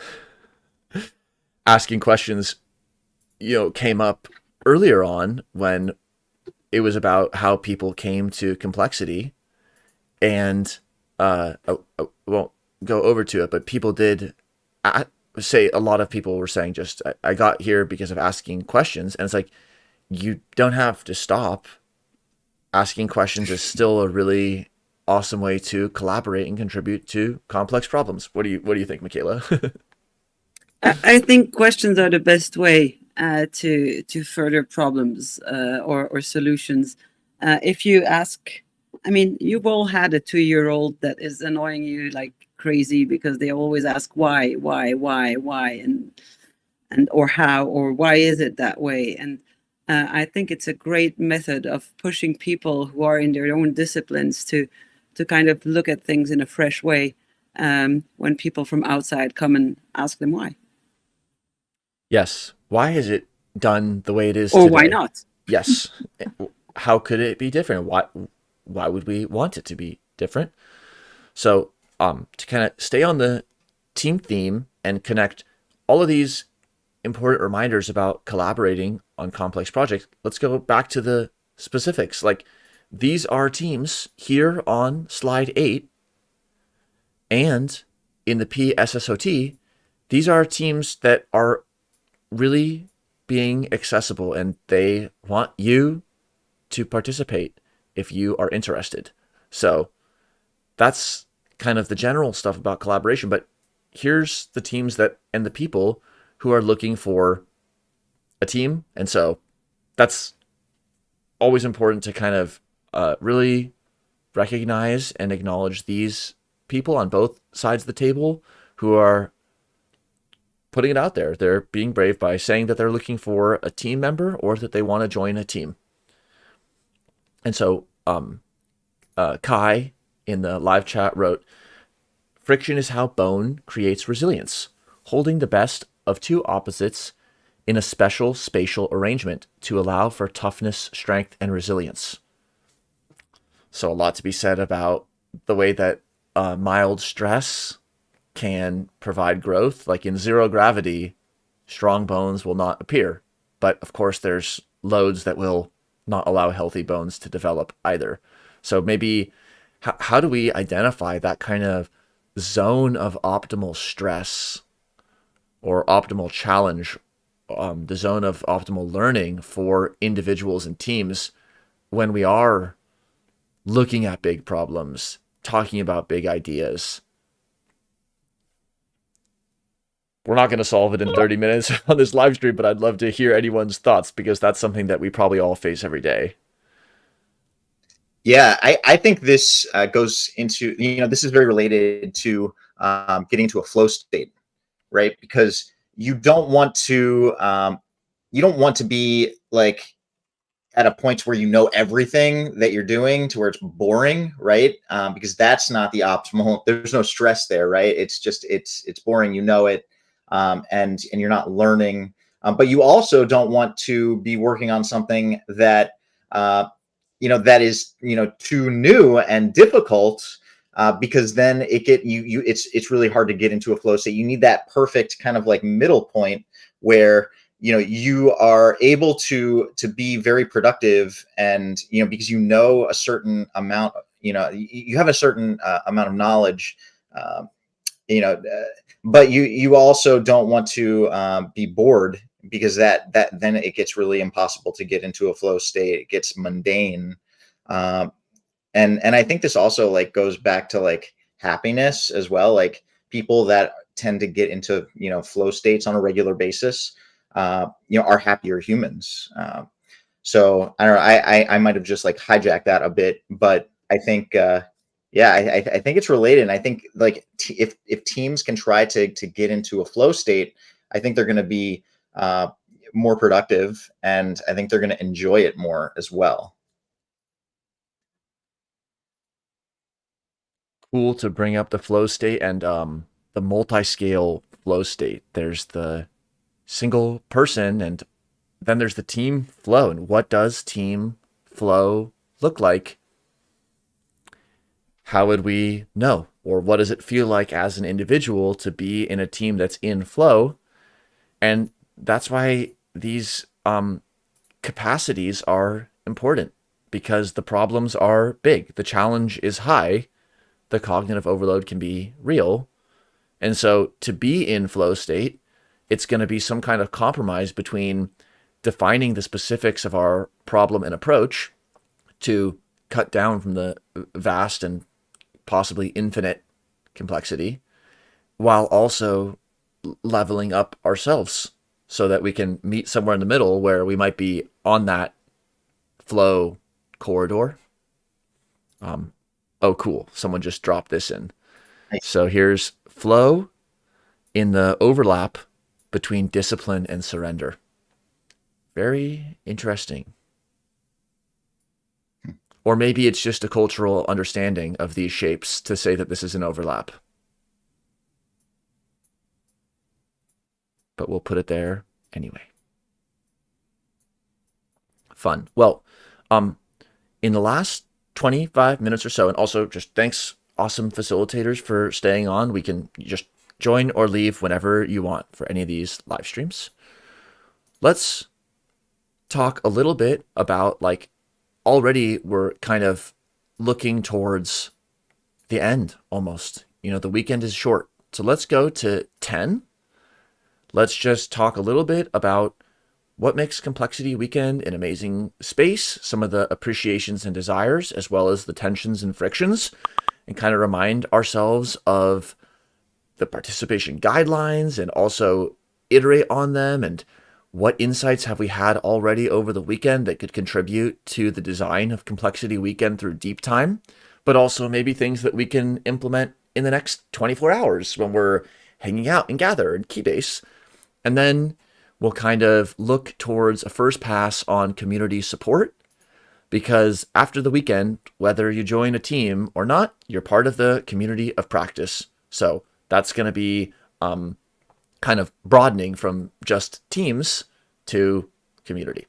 asking questions, came up earlier on when it was about how people came to complexity. And I won't go over to it, but people did say, a lot of people were saying just, I got here because of asking questions. And it's like, you don't have to stop. Asking questions is still a really awesome way to collaborate and contribute to complex problems. What do you think, Michaela? I think questions are the best way to further problems or solutions. If you ask, you've all had a 2-year-old that is annoying you like crazy because they always ask why, and or how, or why is it that way? And I think it's a great method of pushing people who are in their own disciplines to kind of look at things in a fresh way when people from outside come and ask them why. Yes. Why is it done the way it is or today? Why not? Yes. How could it be different? Why would we want it to be different? So to kind of stay on the team theme and connect all of these important reminders about collaborating on complex projects, let's go back to the specifics. Like, these are teams here on slide 8 and in the PSSOT. These are teams that are really being accessible and they want you to participate if you are interested. So that's kind of the general stuff about collaboration, but here's the teams and the people who are looking for a team. And so that's always important to kind of really recognize and acknowledge these people on both sides of the table who are putting it out there. They're being brave by saying that they're looking for a team member or that they want to join a team. And so Kai in the live chat wrote, friction is how bone creates resilience. Holding the best of two opposites in a special spatial arrangement to allow for toughness, strength, and resilience. So a lot to be said about the way that mild stress can provide growth. Like in zero gravity, strong bones will not appear. But of course, there's loads that will not allow healthy bones to develop either. So maybe how do we identify that kind of zone of optimal stress or optimal challenge, the zone of optimal learning for individuals and teams when we are looking at big problems, talking about big ideas? We're not going to solve it in 30 minutes on this live stream, but I'd love to hear anyone's thoughts because that's something that we probably all face every day. Yeah, I think this goes into, this is very related to getting to a flow state, right? Because you don't want to be like at a point where you know everything that you're doing to where it's boring, right? Because that's not the optimal. There's no stress there, right? It's just it's boring. You know it, and you're not learning. But you also don't want to be working on something that that is too new and difficult, because then it's really hard to get into a flow state. You need that perfect kind of like middle point where you are able to be very productive, and because a certain amount, you have a certain amount of knowledge, but you also don't want to be bored, because that then it gets really impossible to get into a flow state. It gets mundane. And I think this also like goes back to like happiness as well. Like people that tend to get into flow states on a regular basis are happier humans. So I don't know, I might have just like hijacked that a bit, but I think I think it's related. And I think like if teams can try to get into a flow state, I think they're going to be more productive, and I think they're going to enjoy it more as well. Cool to bring up the flow state and the multi-scale flow state. There's the single person, and then there's the team flow. And what does team flow look like? How would we know? Or what does it feel like as an individual to be in a team that's in flow? And that's why these capacities are important, because the problems are big. The challenge is high. The cognitive overload can be real. And so to be in flow state, it's going to be some kind of compromise between defining the specifics of our problem and approach to cut down from the vast and possibly infinite complexity, while also leveling up ourselves so that we can meet somewhere in the middle where we might be on that flow corridor. Oh, cool. Someone just dropped this in. Nice. So here's flow in the overlap between discipline and surrender. Very interesting. Or maybe it's just a cultural understanding of these shapes to say that this is an overlap. But we'll put it there anyway. Fun. Well, in the last 25 minutes or so, and also just thanks, awesome facilitators, for staying on. We can just join or leave whenever you want for any of these live streams. Let's talk a little bit about, like, already we're kind of looking towards the end almost. The weekend is short. So let's go to 10. Let's just talk a little bit about what makes Complexity Weekend an amazing space, some of the appreciations and desires, as well as the tensions and frictions, and kind of remind ourselves of the participation guidelines and also iterate on them, and what insights have we had already over the weekend that could contribute to the design of Complexity Weekend through deep time, but also maybe things that we can implement in the next 24 hours when we're hanging out and gather in Keybase. And then we'll kind of look towards a first pass on community support, because after the weekend, whether you join a team or not, you're part of the community of practice. So that's going to be kind of broadening from just teams to community.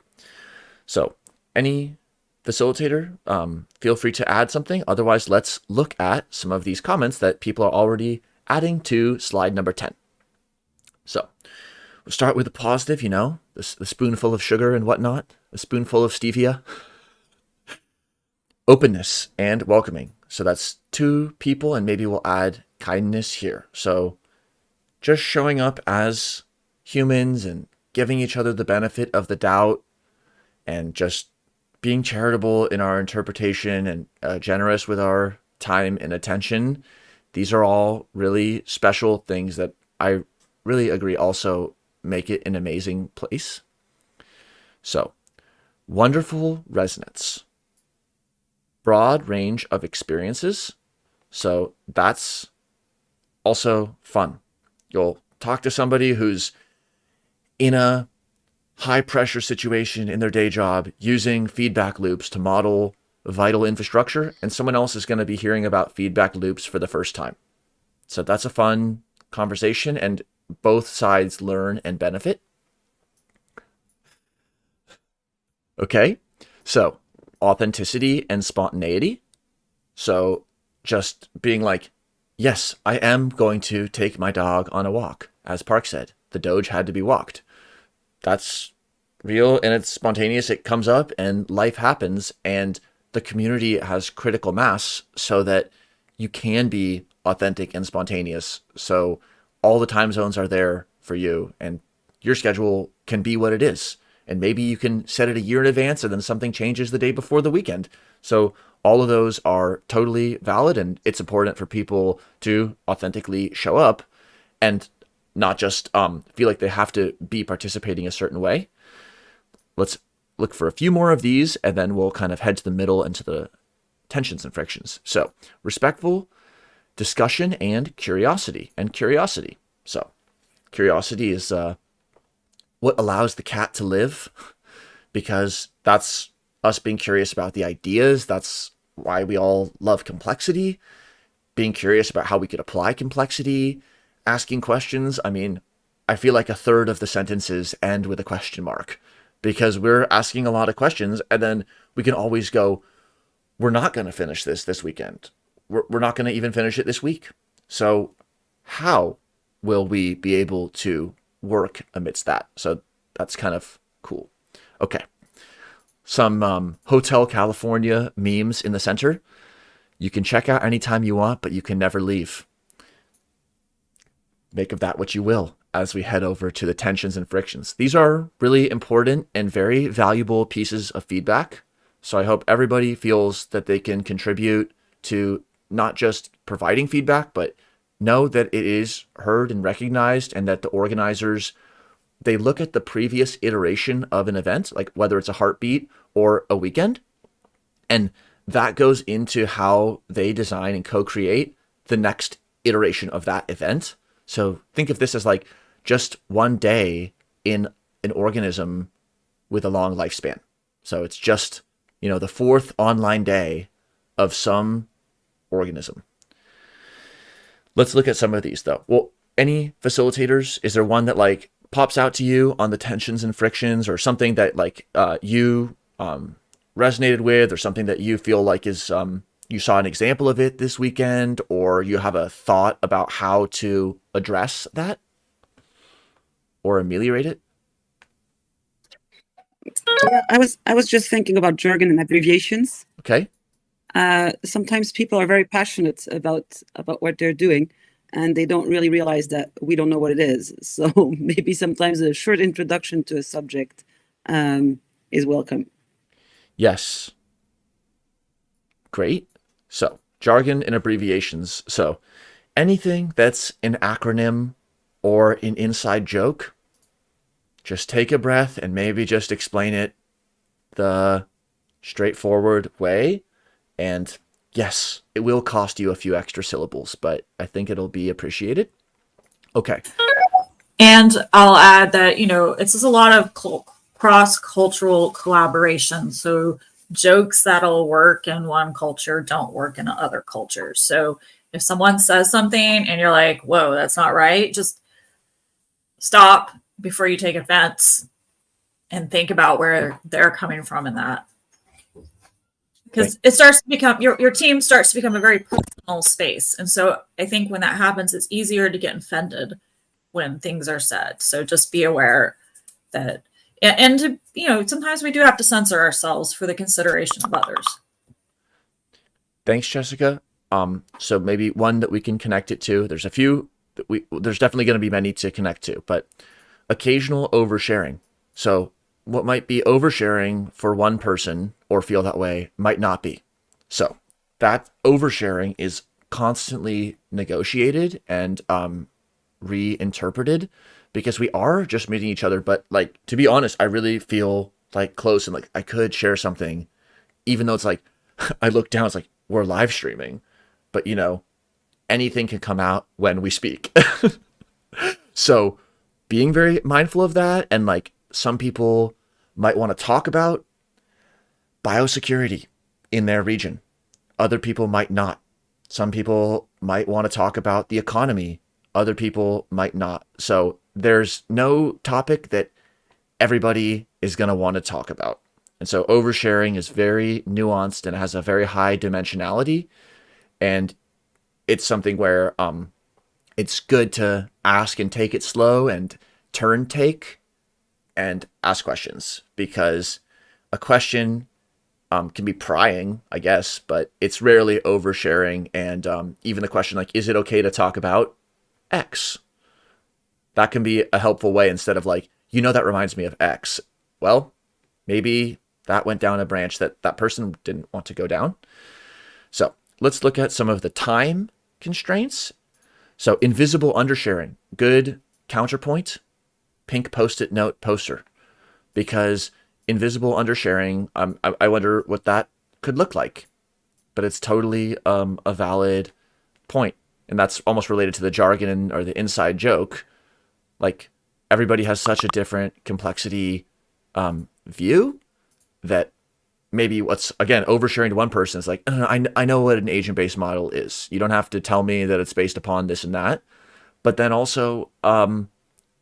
So any facilitator, feel free to add something. Otherwise, let's look at some of these comments that people are already adding to slide number 10. So we'll start with the positive, the spoonful of sugar and whatnot, a spoonful of stevia. Openness and welcoming. So that's 2 people, and maybe we'll add kindness here. So just showing up as humans and giving each other the benefit of the doubt, and just being charitable in our interpretation and generous with our time and attention. These are all really special things that I really agree also make it an amazing place. So, wonderful resonance. Broad range of experiences. So that's also fun. You'll talk to somebody who's in a high pressure situation in their day job using feedback loops to model vital infrastructure, and someone else is going to be hearing about feedback loops for the first time. So that's a fun conversation, and both sides learn and benefit. Okay, so authenticity and spontaneity. So just being like, yes, I am going to take my dog on a walk. As Park said, the Doge had to be walked. That's real and it's spontaneous. It comes up and life happens, and the community has critical mass so that you can be authentic and spontaneous. So all the time zones are there for you, and your schedule can be what it is. And maybe you can set it a year in advance, and then something changes the day before the weekend. So all of those are totally valid, and it's important for people to authentically show up and not just feel like they have to be participating a certain way. Let's look for a few more of these, and then we'll kind of head to the middle and to the tensions and frictions. So respectful, discussion, and curiosity. So curiosity is what allows the cat to live, because that's us being curious about the ideas. That's why we all love complexity, being curious about how we could apply complexity, asking questions. I mean, I feel like a third of the sentences end with a question mark, because we're asking a lot of questions, and then we can always go, we're not going to finish this weekend. We're not going to even finish it this week. So how will we be able to work amidst that? So that's kind of cool. Okay. Some Hotel California memes in the center. You can check out anytime you want, but you can never leave. Make of that what you will as we head over to the tensions and frictions. These are really important and very valuable pieces of feedback. So I hope everybody feels that they can contribute to not just providing feedback, but know that it is heard and recognized, and that the organizers, they look at the previous iteration of an event, like whether it's a heartbeat or a weekend, and that goes into how they design and co-create the next iteration of that event. So think of this as like just one day in an organism with a long lifespan. So it's just, the 4th online day of some organism. Let's look at some of these though. Well, any facilitators, is there one that like pops out to you on the tensions and frictions, or something that like you resonated with, or something that you feel like is you saw an example of it this weekend, or you have a thought about how to address that or ameliorate it? Yeah, I was just thinking about jargon and abbreviations. Okay. Sometimes people are very passionate about what they're doing, and they don't really realize that we don't know what it is. So maybe sometimes a short introduction to a subject is welcome. Yes. Great. So jargon and abbreviations. So anything that's an acronym or an inside joke, just take a breath and maybe just explain it the straightforward way. And yes, it will cost you a few extra syllables, but I think it'll be appreciated. Okay. And I'll add that, it's just a lot of cross-cultural collaboration. So jokes that'll work in one culture don't work in other cultures. So if someone says something and you're like, whoa, that's not right, just stop before you take offense. and think about where they're coming from in that. Because it starts to become your team starts to become a very personal space. And so I think when that happens, it's easier to get offended when things are said. So just be aware that, and to, sometimes we do have to censor ourselves for the consideration of others. Thanks, Jessica. So maybe one that we can connect it to. There's a few that there's definitely going to be many to connect to, but occasional oversharing. So what might be oversharing for one person or feel that way might not be. So that oversharing is constantly negotiated and reinterpreted, because we are just meeting each other. But like, to be honest, I really feel like close and like I could share something, even though it's like, I look down, it's like, we're live streaming, but anything can come out when we speak. So being very mindful of that. And like, some people might want to talk about biosecurity in their region. Other people might not. Some people might want to talk about the economy. Other people might not. So there's no topic that everybody is going to want to talk about. And so oversharing is very nuanced and has a very high dimensionality. And it's something where it's good to ask and take it slow and turn take and ask questions, because a question can be prying, I guess, but it's rarely oversharing. And even the question like, is it okay to talk about X? That can be a helpful way, instead of like, that reminds me of X. Well, maybe that went down a branch that that person didn't want to go down. So let's look at some of the time constraints. So invisible undersharing, good counterpoint, pink post-it note poster, because invisible undersharing, I wonder what that could look like, but it's totally a valid point. And that's almost related to the jargon or the inside joke. Like, everybody has such a different complexity view that maybe what's, again, oversharing to one person is like, I know what an agent-based model is. You don't have to tell me that it's based upon this and that. But then also,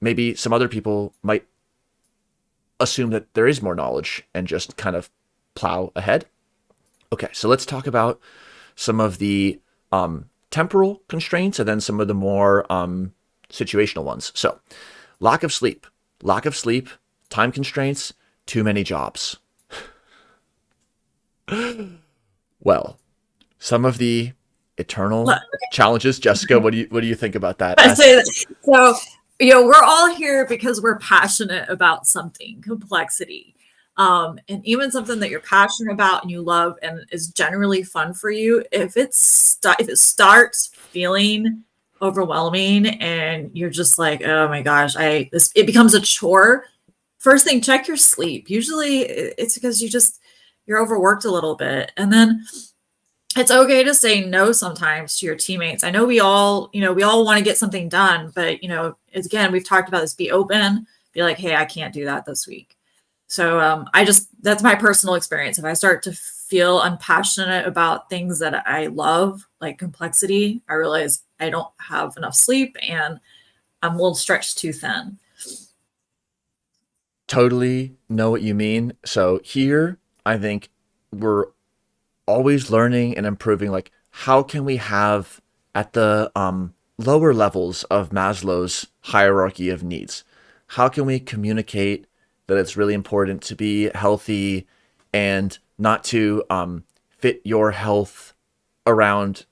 maybe some other people might assume that there is more knowledge and just kind of plow ahead. Okay, so let's talk about some of the temporal constraints and then some of the more situational ones. So lack of sleep, time constraints, too many jobs. Well, some of the eternal challenges. Jessica, what do you think about that? I say that. So, we're all here because we're passionate about something, complexity. And even something that you're passionate about and you love and is generally fun for you, if it starts feeling overwhelming and you're just like, oh my gosh, it becomes a chore. First thing, check your sleep. Usually it's because you're overworked a little bit. And then it's okay to say no sometimes to your teammates. I know we all want to get something done, but again, we've talked about this, be open, be like, hey, I can't do that this week. So that's my personal experience. If I start to feel unpassionate about things that I love, like complexity, I realize I don't have enough sleep and I'm a little stretched too thin. Totally know what you mean. So here, I think we're always learning and improving. Like, how can we have at the lower levels of Maslow's hierarchy of needs? How can we communicate that it's really important to be healthy and not to fit your health around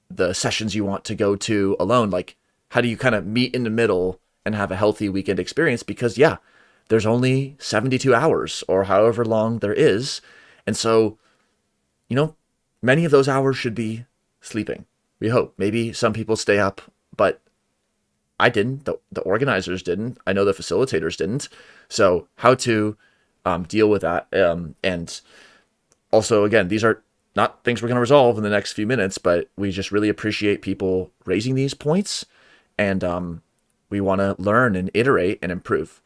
the sessions you want to go to alone? Like, how do you kind of meet in the middle and have a healthy weekend experience? Because there's only 72 hours or however long there is. And so, many of those hours should be sleeping. We hope. Maybe some people stay up, but I didn't. The organizers didn't. I know the facilitators didn't. So how to deal with that. And also, again, these are not things we're going to resolve in the next few minutes, but we just really appreciate people raising these points. And we want to learn and iterate and improve.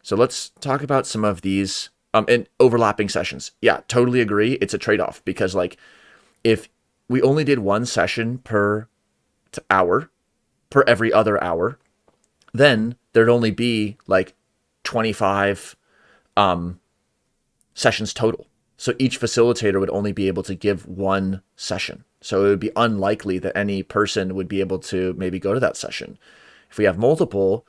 So let's talk about some of these and overlapping sessions. Yeah, totally agree. It's a trade-off, because like, if we only did one session per hour, per every other hour, then there'd only be like 25 sessions total. So each facilitator would only be able to give one session. So it would be unlikely that any person would be able to maybe go to that session. If we have multiple,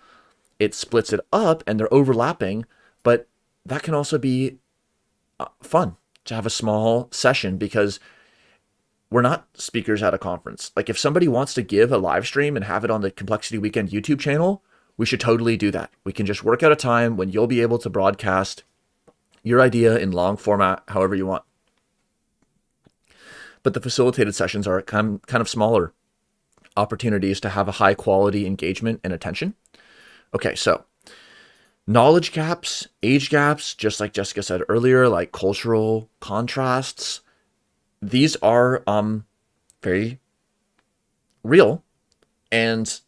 it splits it up and they're overlapping, but that can also be fun to have a small session because we're not speakers at a conference. Like if somebody wants to give a live stream and have it on the Complexity Weekend YouTube channel, we should totally do that. We can just work out a time when you'll be able to broadcast your idea in long format, however you want. But the facilitated sessions are kind of smaller opportunities to have a high quality engagement and attention. Okay, so knowledge gaps, age gaps, just like Jessica said earlier, like cultural contrasts, these are very real, and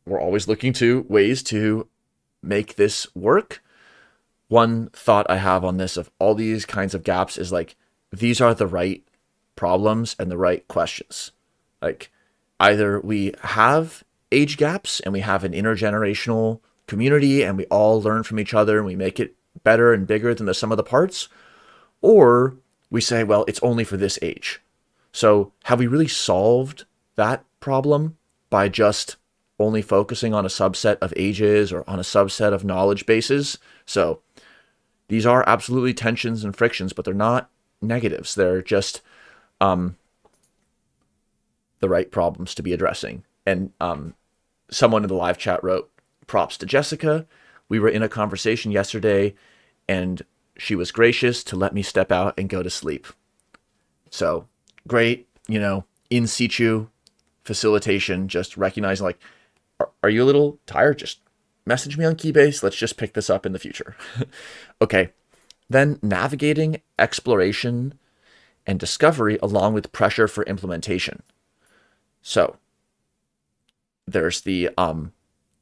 we're always looking to ways to make this work. One thought I have on this of all these kinds of gaps is like, these are the right problems and the right questions. Like either we have age gaps and we have an intergenerational community and we all learn from each other and we make it better and bigger than the sum of the parts, or we say, well, it's only for this age. So have we really solved that problem by just only focusing on a subset of ages or on a subset of knowledge bases? So these are absolutely tensions and frictions, but they're not negatives. They're just the right problems to be addressing. And someone in the live chat wrote, props to Jessica. We were in a conversation yesterday and she was gracious to let me step out and go to sleep. So great, in situ facilitation, just recognizing like, are you a little tired? Just message me on Keybase. Let's just pick this up in the future. Okay. Then navigating exploration and discovery along with pressure for implementation. So there's the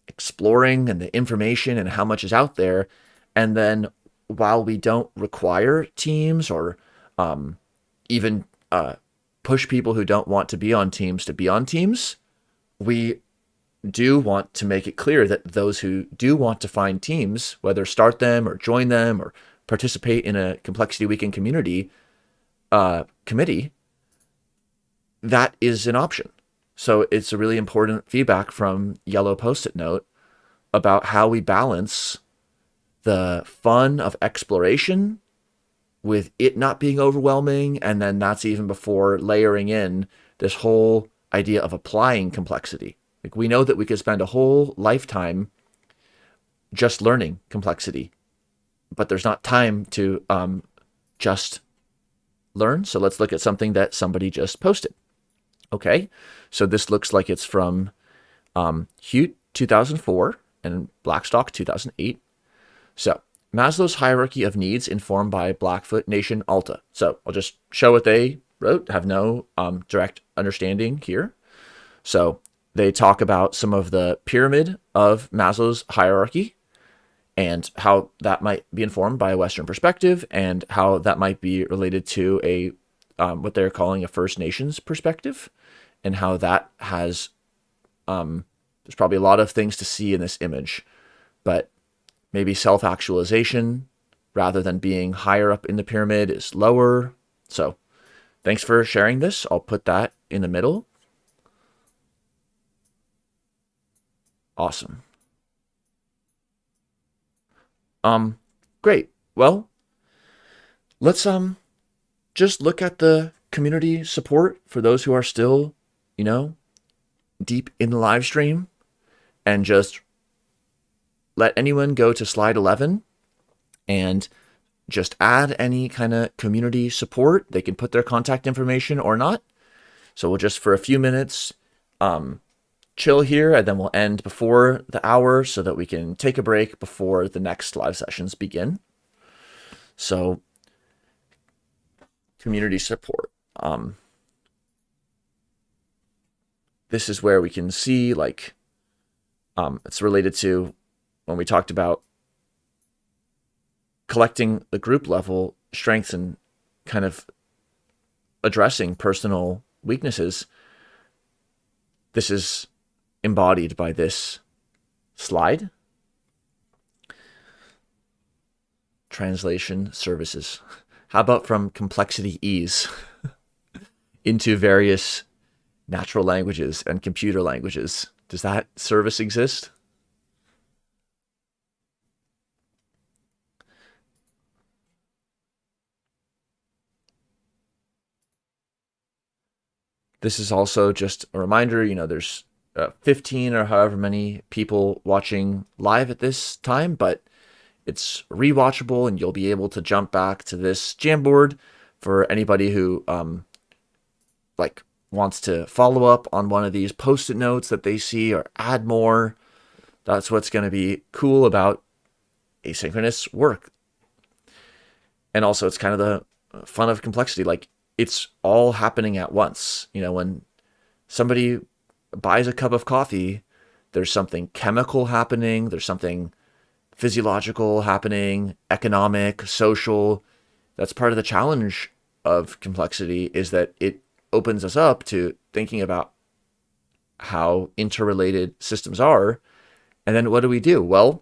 exploring and the information and how much is out there. And then while we don't require teams or even push people who don't want to be on teams, we do want to make it clear that those who do want to find teams, whether start them or join them or participate in a Complexity Weekend community committee, that is an option. So it's a really important feedback from Yellow Post-it Note about how we balance the fun of exploration with it not being overwhelming. And then that's even before layering in this whole idea of applying complexity. Like we know that we could spend a whole lifetime just learning complexity, but there's not time to just learn. So let's look at something that somebody just posted. Okay, so this looks like it's from Hute 2004 and Blackstock 2008. So Maslow's hierarchy of needs informed by Blackfoot Nation Alta. So I'll just show what they wrote, have no direct understanding here. So they talk about some of the pyramid of Maslow's hierarchy and how that might be informed by a Western perspective and how that might be related to a what they're calling a First Nations perspective, and how that has there's probably a lot of things to see in this image, but maybe self-actualization rather than being higher up in the pyramid is lower. So thanks for sharing this. I'll put that in the middle. Awesome. Great. Well, let's just look at the community support for those who are still, deep in the live stream, and just let anyone go to slide 11 and just add any kind of community support. They can put their contact information or not. So we'll just for a few minutes chill here, and then we'll end before the hour so that we can take a break before the next live sessions begin. So community support. This is where we can see it's related to when we talked about collecting the group level strengths and kind of addressing personal weaknesses. This is embodied by this slide. translation services? How about from complexity ease into various natural languages and computer languages? Does that service exist? This is also just a reminder, there's 15 or however many people watching live at this time, but it's rewatchable and you'll be able to jump back to this Jamboard for anybody who wants to follow up on one of these post-it notes that they see or add more. That's what's going to be cool about asynchronous work. And also it's kind of the fun of complexity. It's all happening at once. When somebody buys a cup of coffee, there's something chemical happening, there's something physiological happening, economic, social. That's part of the challenge of complexity, is that it opens us up to thinking about how interrelated systems are. And then what do? Well,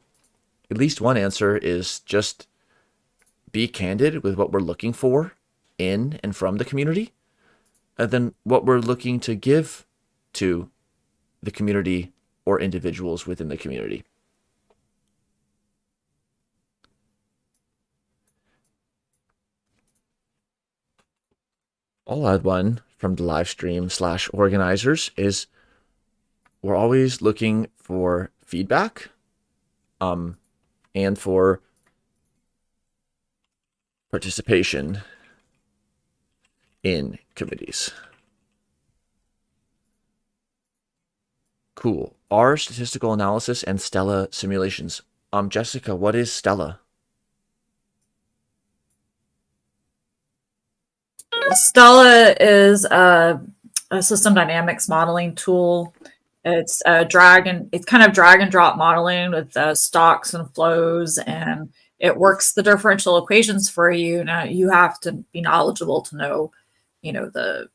at least one answer is just be candid with what we're looking for in and from the community, and then what we're looking to give to the community or individuals within the community. I'll add one from the live stream / organizers is we're always looking for feedback and for participation in committees. Cool. R statistical analysis and Stella simulations. Jessica, what is Stella? Stella is a system dynamics modeling tool. It's kind of drag and drop modeling with stocks and flows, and it works the differential equations for you. Now you have to be knowledgeable to know, the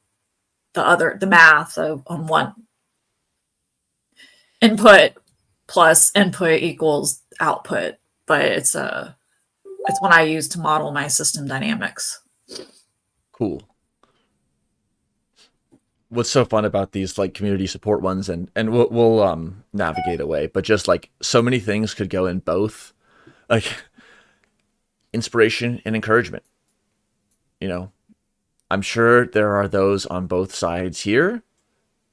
math on one input plus input equals output. But it's one I use to model my system dynamics. Cool. What's so fun about these community support ones, and we'll navigate away, but just so many things could go in both, inspiration and encouragement. I'm sure there are those on both sides here,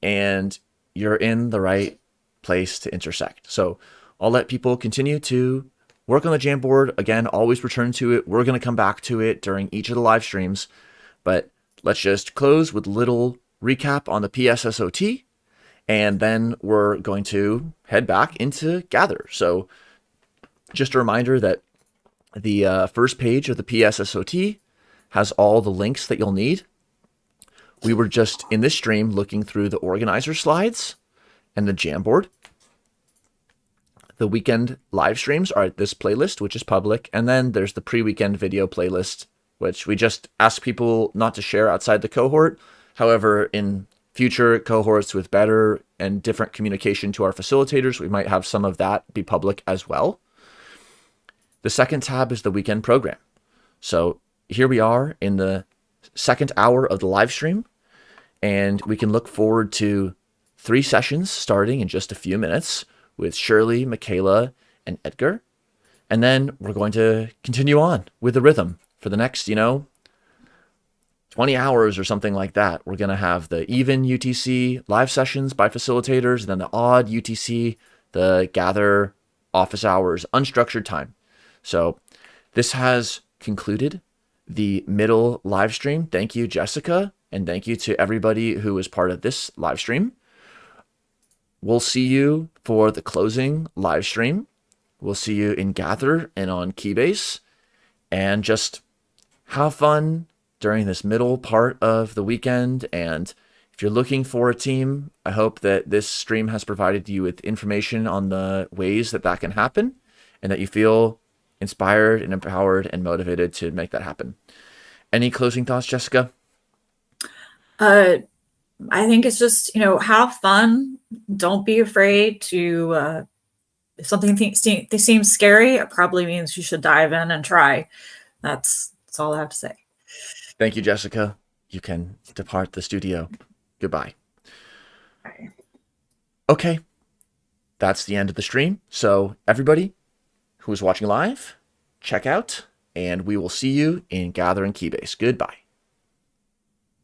and you're in the right place to intersect. So I'll let people continue to work on the Jamboard. Again, always return to it. We're going to come back to it during each of the live streams, but let's just close with a little recap on the PSSOT, and then we're going to head back into Gather. So just a reminder that the first page of the PSSOT has all the links that you'll need. We were just in this stream looking through the organizer slides and the Jamboard. The weekend live streams are at this playlist, which is public, and then there's the pre-weekend video playlist, which we just ask people not to share outside the cohort. However, in future cohorts with better and different communication to our facilitators, we might have some of that be public as well. The second tab is the weekend program. So here we are in the second hour of the live stream, and we can look forward to 3 sessions starting in just a few minutes with Shirley, Michaela, and Edgar. And then we're going to continue on with the rhythm for the next, 20 hours or something like that. We're going to have the even UTC live sessions by facilitators, and then the odd UTC, the gather office hours, unstructured time. So this has concluded the middle live stream. Thank you, Jessica, and thank you to everybody who was part of this live stream. We'll see you for the closing live stream. We'll see you in Gather and on Keybase, and just have fun during this middle part of the weekend. And if you're looking for a team, I hope that this stream has provided you with information on the ways that that can happen, and that you feel inspired and empowered and motivated to make that happen. Any closing thoughts, Jessica? I think it's just, have fun. Don't be afraid to if something they seem scary, it probably means you should dive in and try. That's all I have to say. Thank you, Jessica. You can depart the studio. Goodbye. Bye. Okay, that's the end of the stream. So everybody who is watching live, check out, and we will see you in Gathering Keybase. Goodbye.